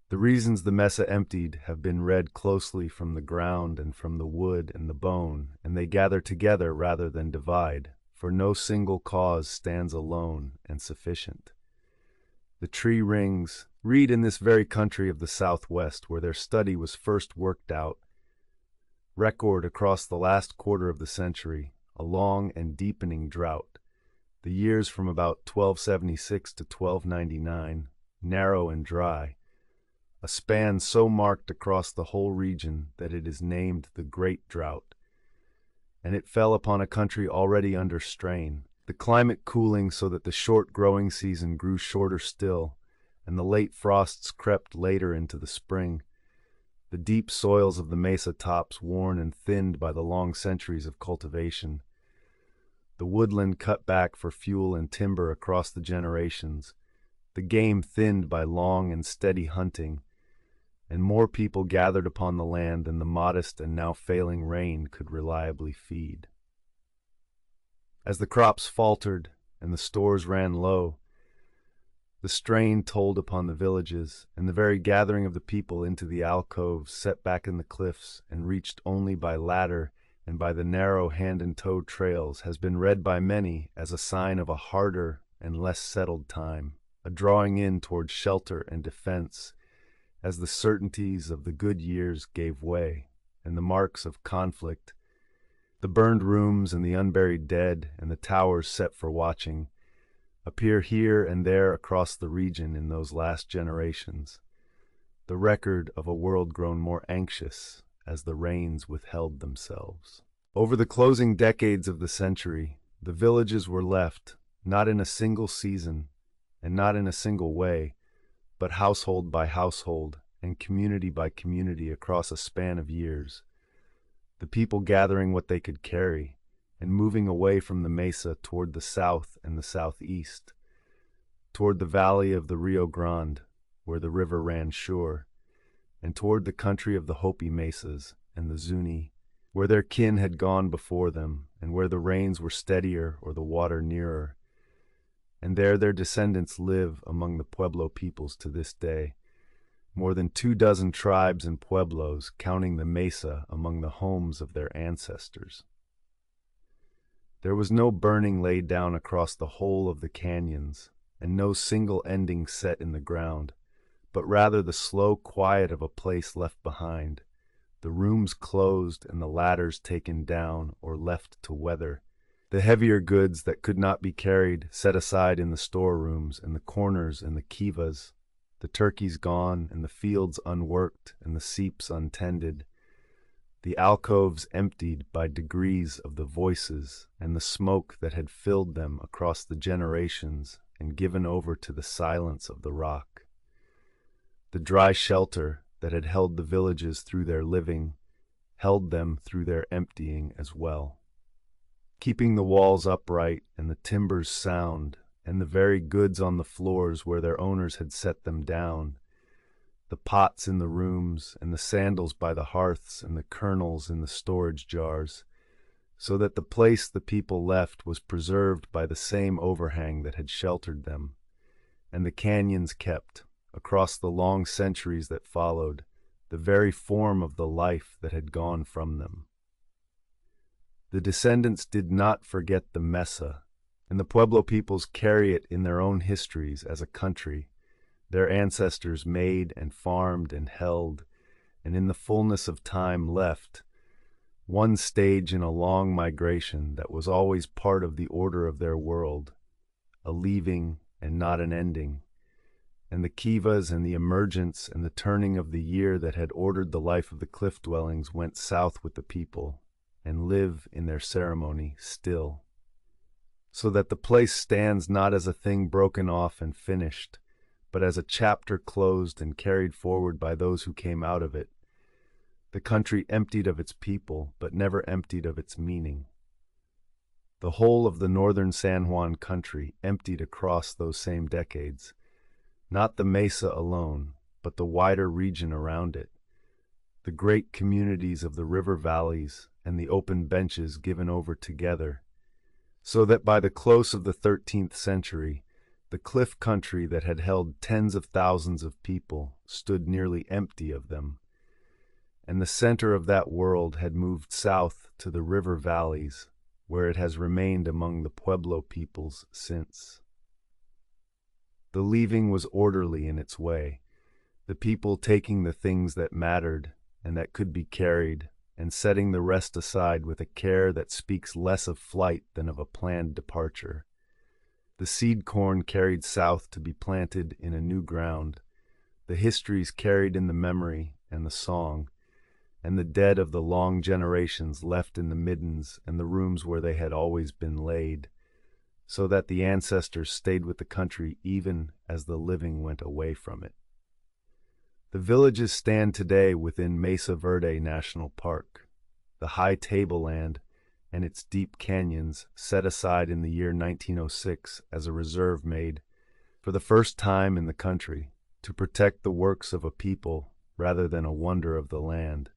The reasons the Mesa emptied have been read closely from the ground and from the wood and the bone, and they gather together rather than divide, for no single cause stands alone and sufficient. The tree rings read in this very country of the Southwest where their study was first worked out, record across the last quarter of the century, a long and deepening drought, the years from about 1276 to 1299, narrow and dry, a span so marked across the whole region that it is named the Great Drought, and it fell upon a country already under strain, the climate cooling so that the short growing season grew shorter still, and the late frosts crept later into the spring, the deep soils of the mesa tops worn and thinned by the long centuries of cultivation, the woodland cut back for fuel and timber across the generations, the game thinned by long and steady hunting, and more people gathered upon the land than the modest and now failing rain could reliably feed. As the crops faltered and the stores ran low, the strain told upon the villages, and the very gathering of the people into the alcoves set back in the cliffs and reached only by ladder and by the narrow hand-and-toe trails has been read by many as a sign of a harder and less settled time, a drawing in toward shelter and defense, as the certainties of the good years gave way, and the marks of conflict, the burned rooms and the unburied dead and the towers set for watching, appear here and there across the region in those last generations, the record of a world grown more anxious as the rains withheld themselves. Over the closing decades of the century, the villages were left, not in a single season, and not in a single way, but household by household and community by community across a span of years, the people gathering what they could carry and moving away from the mesa toward the south and the southeast, toward the valley of the Rio Grande, where the river ran sure, and toward the country of the Hopi mesas and the Zuni, where their kin had gone before them and where the rains were steadier or the water nearer, and there their descendants live among the Pueblo peoples to this day, more than 24 tribes and pueblos, counting the mesa among the homes of their ancestors. There was no burning laid down across the whole of the canyons, and no single ending set in the ground, but rather the slow quiet of a place left behind, the rooms closed and the ladders taken down or left to weather, the heavier goods that could not be carried set aside in the storerooms and the corners and the kivas, the turkeys gone and the fields unworked and the seeps untended, the alcoves emptied by degrees of the voices and the smoke that had filled them across the generations and given over to the silence of the rock, the dry shelter that had held the villages through their living held them through their emptying as well, keeping the walls upright and the timbers sound and the very goods on the floors where their owners had set them down, the pots in the rooms and the sandals by the hearths and the kernels in the storage jars, so that the place the people left was preserved by the same overhang that had sheltered them, and the canyons kept, across the long centuries that followed, the very form of the life that had gone from them. The descendants did not forget the Mesa, and the Pueblo peoples carry it in their own histories as a country their ancestors made and farmed and held, and in the fullness of time left, one stage in a long migration that was always part of the order of their world, a leaving and not an ending, and the kivas and the emergence and the turning of the year that had ordered the life of the cliff dwellings went south with the people and live in their ceremony still. So that the place stands not as a thing broken off and finished, but as a chapter closed and carried forward by those who came out of it. The country emptied of its people, but never emptied of its meaning. The whole of the northern San Juan country emptied across those same decades, not the mesa alone, but the wider region around it, the great communities of the river valleys and the open benches given over together, so that by the close of the 13th century, the cliff country that had held tens of thousands of people stood nearly empty of them, and the center of that world had moved south to the river valleys, where it has remained among the Pueblo peoples since. The leaving was orderly in its way, the people taking the things that mattered and that could be carried, and setting the rest aside with a care that speaks less of flight than of a planned departure. The seed corn carried south to be planted in a new ground, the histories carried in the memory and the song, and the dead of the long generations left in the middens and the rooms where they had always been laid, so that the ancestors stayed with the country even as the living went away from it. The villages stand today within Mesa Verde National Park, the high tableland and its deep canyons set aside in the year 1906 as a reserve made, for the first time in the country, to protect the works of a people rather than a wonder of the land,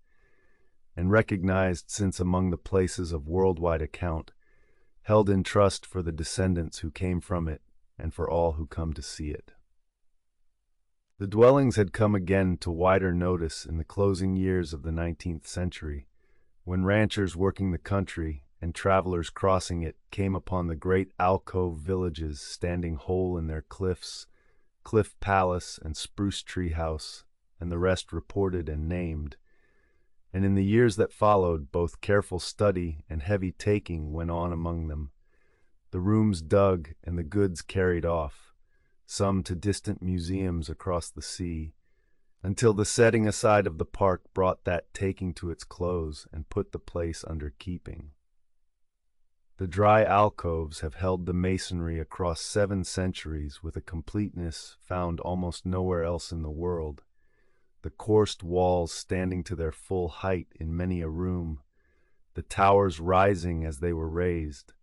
and recognized since among the places of worldwide account, held in trust for the descendants who came from it and for all who come to see it. The dwellings had come again to wider notice in the closing years of the 19th century, when ranchers working the country and travelers crossing it came upon the great alcove villages standing whole in their cliffs, Cliff Palace and Spruce Tree House, and the rest reported and named. And in the years that followed, both careful study and heavy taking went on among them, the rooms dug and the goods carried off, some to distant museums across the sea, until the setting aside of the park brought that taking to its close and put the place under keeping. The dry alcoves have held the masonry across 7 centuries with a completeness found almost nowhere else in the world, the coursed walls standing to their full height in many a room, the towers rising as they were raised,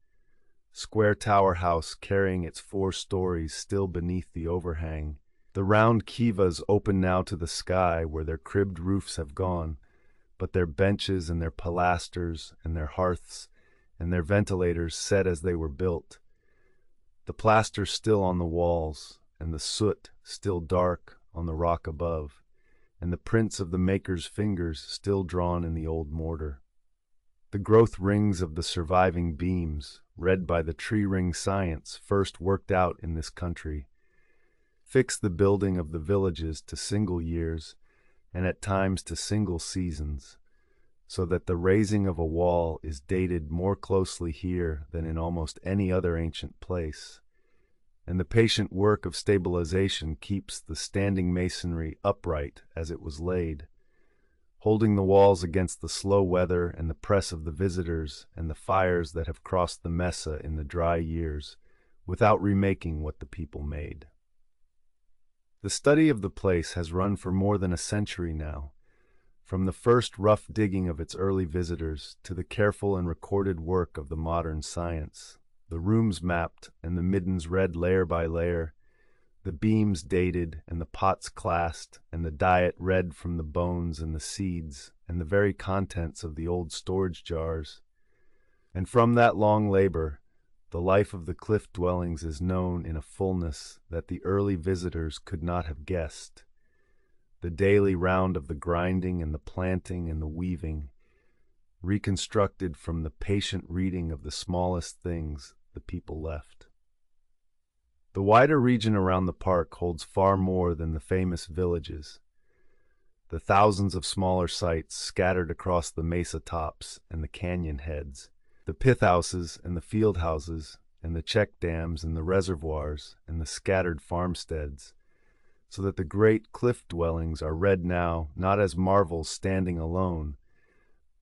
square tower house carrying its 4 stories still beneath the overhang, the round kivas open now to the sky where their cribbed roofs have gone, but their benches and their pilasters and their hearths and their ventilators set as they were built, the plaster still on the walls and the soot still dark on the rock above, and the prints of the maker's fingers still drawn in the old mortar. The growth rings of the surviving beams, read by the tree-ring science first worked out in this country, fix the building of the villages to single years and at times to single seasons, so that the raising of a wall is dated more closely here than in almost any other ancient place, and the patient work of stabilization keeps the standing masonry upright as it was laid, holding the walls against the slow weather and the press of the visitors and the fires that have crossed the mesa in the dry years, without remaking what the people made. The study of the place has run for more than a century now, from the first rough digging of its early visitors to the careful and recorded work of the modern science, the rooms mapped and the middens read layer by layer, the beams dated and the pots classed and the diet read from the bones and the seeds and the very contents of the old storage jars. And from that long labor, the life of the cliff dwellings is known in a fullness that the early visitors could not have guessed. The daily round of the grinding and the planting and the weaving, reconstructed from the patient reading of the smallest things the people left. The wider region around the park holds far more than the famous villages, the thousands of smaller sites scattered across the mesa tops and the canyon heads, the pith houses and the field houses and the check dams and the reservoirs and the scattered farmsteads, so that the great cliff dwellings are read now not as marvels standing alone,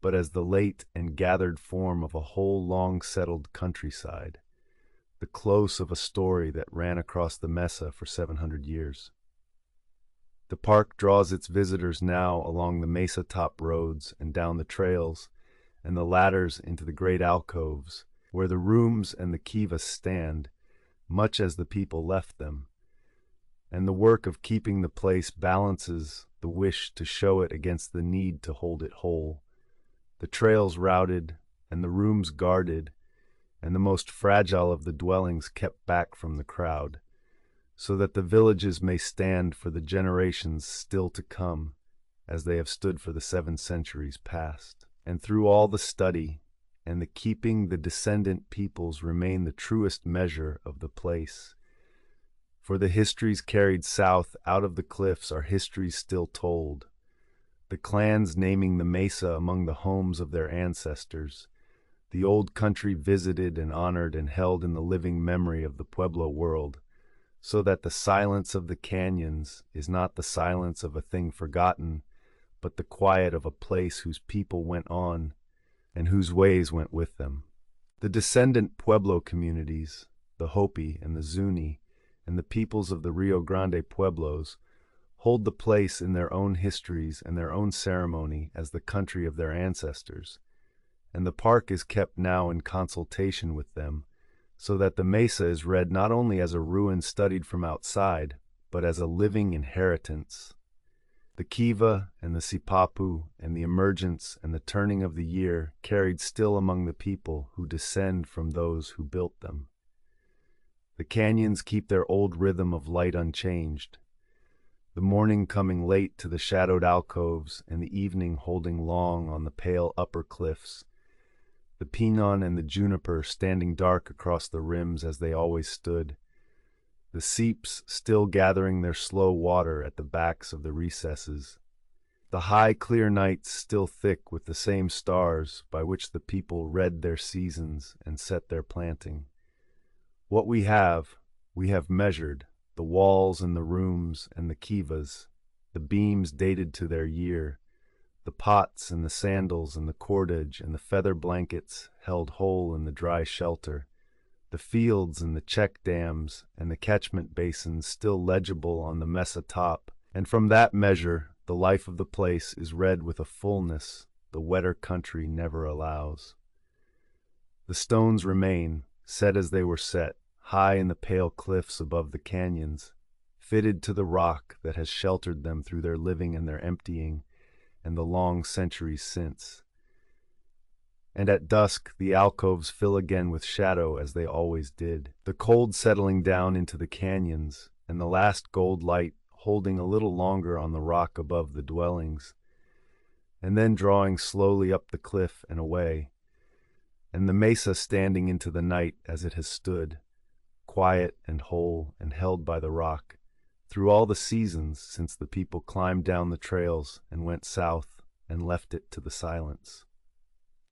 but as the late and gathered form of a whole long-settled countryside, the close of a story that ran across the Mesa for 700 years. The park draws its visitors now along the mesa-top roads and down the trails and the ladders into the great alcoves, where the rooms and the kivas stand, much as the people left them, and the work of keeping the place balances the wish to show it against the need to hold it whole, the trails routed and the rooms guarded, and the most fragile of the dwellings kept back from the crowd, so that the villages may stand for the generations still to come, as they have stood for the 7 centuries past. And through all the study and the keeping, the descendant peoples remain the truest measure of the place. For the histories carried south out of the cliffs are histories still told, the clans naming the mesa among the homes of their ancestors, the old country visited and honored and held in the living memory of the Pueblo world, so that the silence of the canyons is not the silence of a thing forgotten, but the quiet of a place whose people went on and whose ways went with them. The descendant Pueblo communities, the Hopi and the Zuni, and the peoples of the Rio Grande Pueblos, hold the place in their own histories and their own ceremony as the country of their ancestors, and the park is kept now in consultation with them, so that the mesa is read not only as a ruin studied from outside, but as a living inheritance. The kiva and the sipapu and the emergence and the turning of the year carried still among the people who descend from those who built them. The canyons keep their old rhythm of light unchanged, the morning coming late to the shadowed alcoves and the evening holding long on the pale upper cliffs, the pinon and the juniper standing dark across the rims as they always stood, the seeps still gathering their slow water at the backs of the recesses, the high clear nights still thick with the same stars by which the people read their seasons and set their planting. What we have measured, the walls and the rooms and the kivas, the beams dated to their year, the pots and the sandals and the cordage and the feather blankets held whole in the dry shelter, the fields and the check dams and the catchment basins still legible on the mesa top, and from that measure the life of the place is read with a fullness the wetter country never allows. The stones remain, set as they were set, high in the pale cliffs above the canyons, fitted to the rock that has sheltered them through their living and their emptying, and the long centuries since. And at dusk the alcoves fill again with shadow as they always did, the cold settling down into the canyons, and the last gold light holding a little longer on the rock above the dwellings, and then drawing slowly up the cliff and away, and the mesa standing into the night as it has stood, quiet and whole and held by the rock, through all the seasons since the people climbed down the trails and went south and left it to the silence.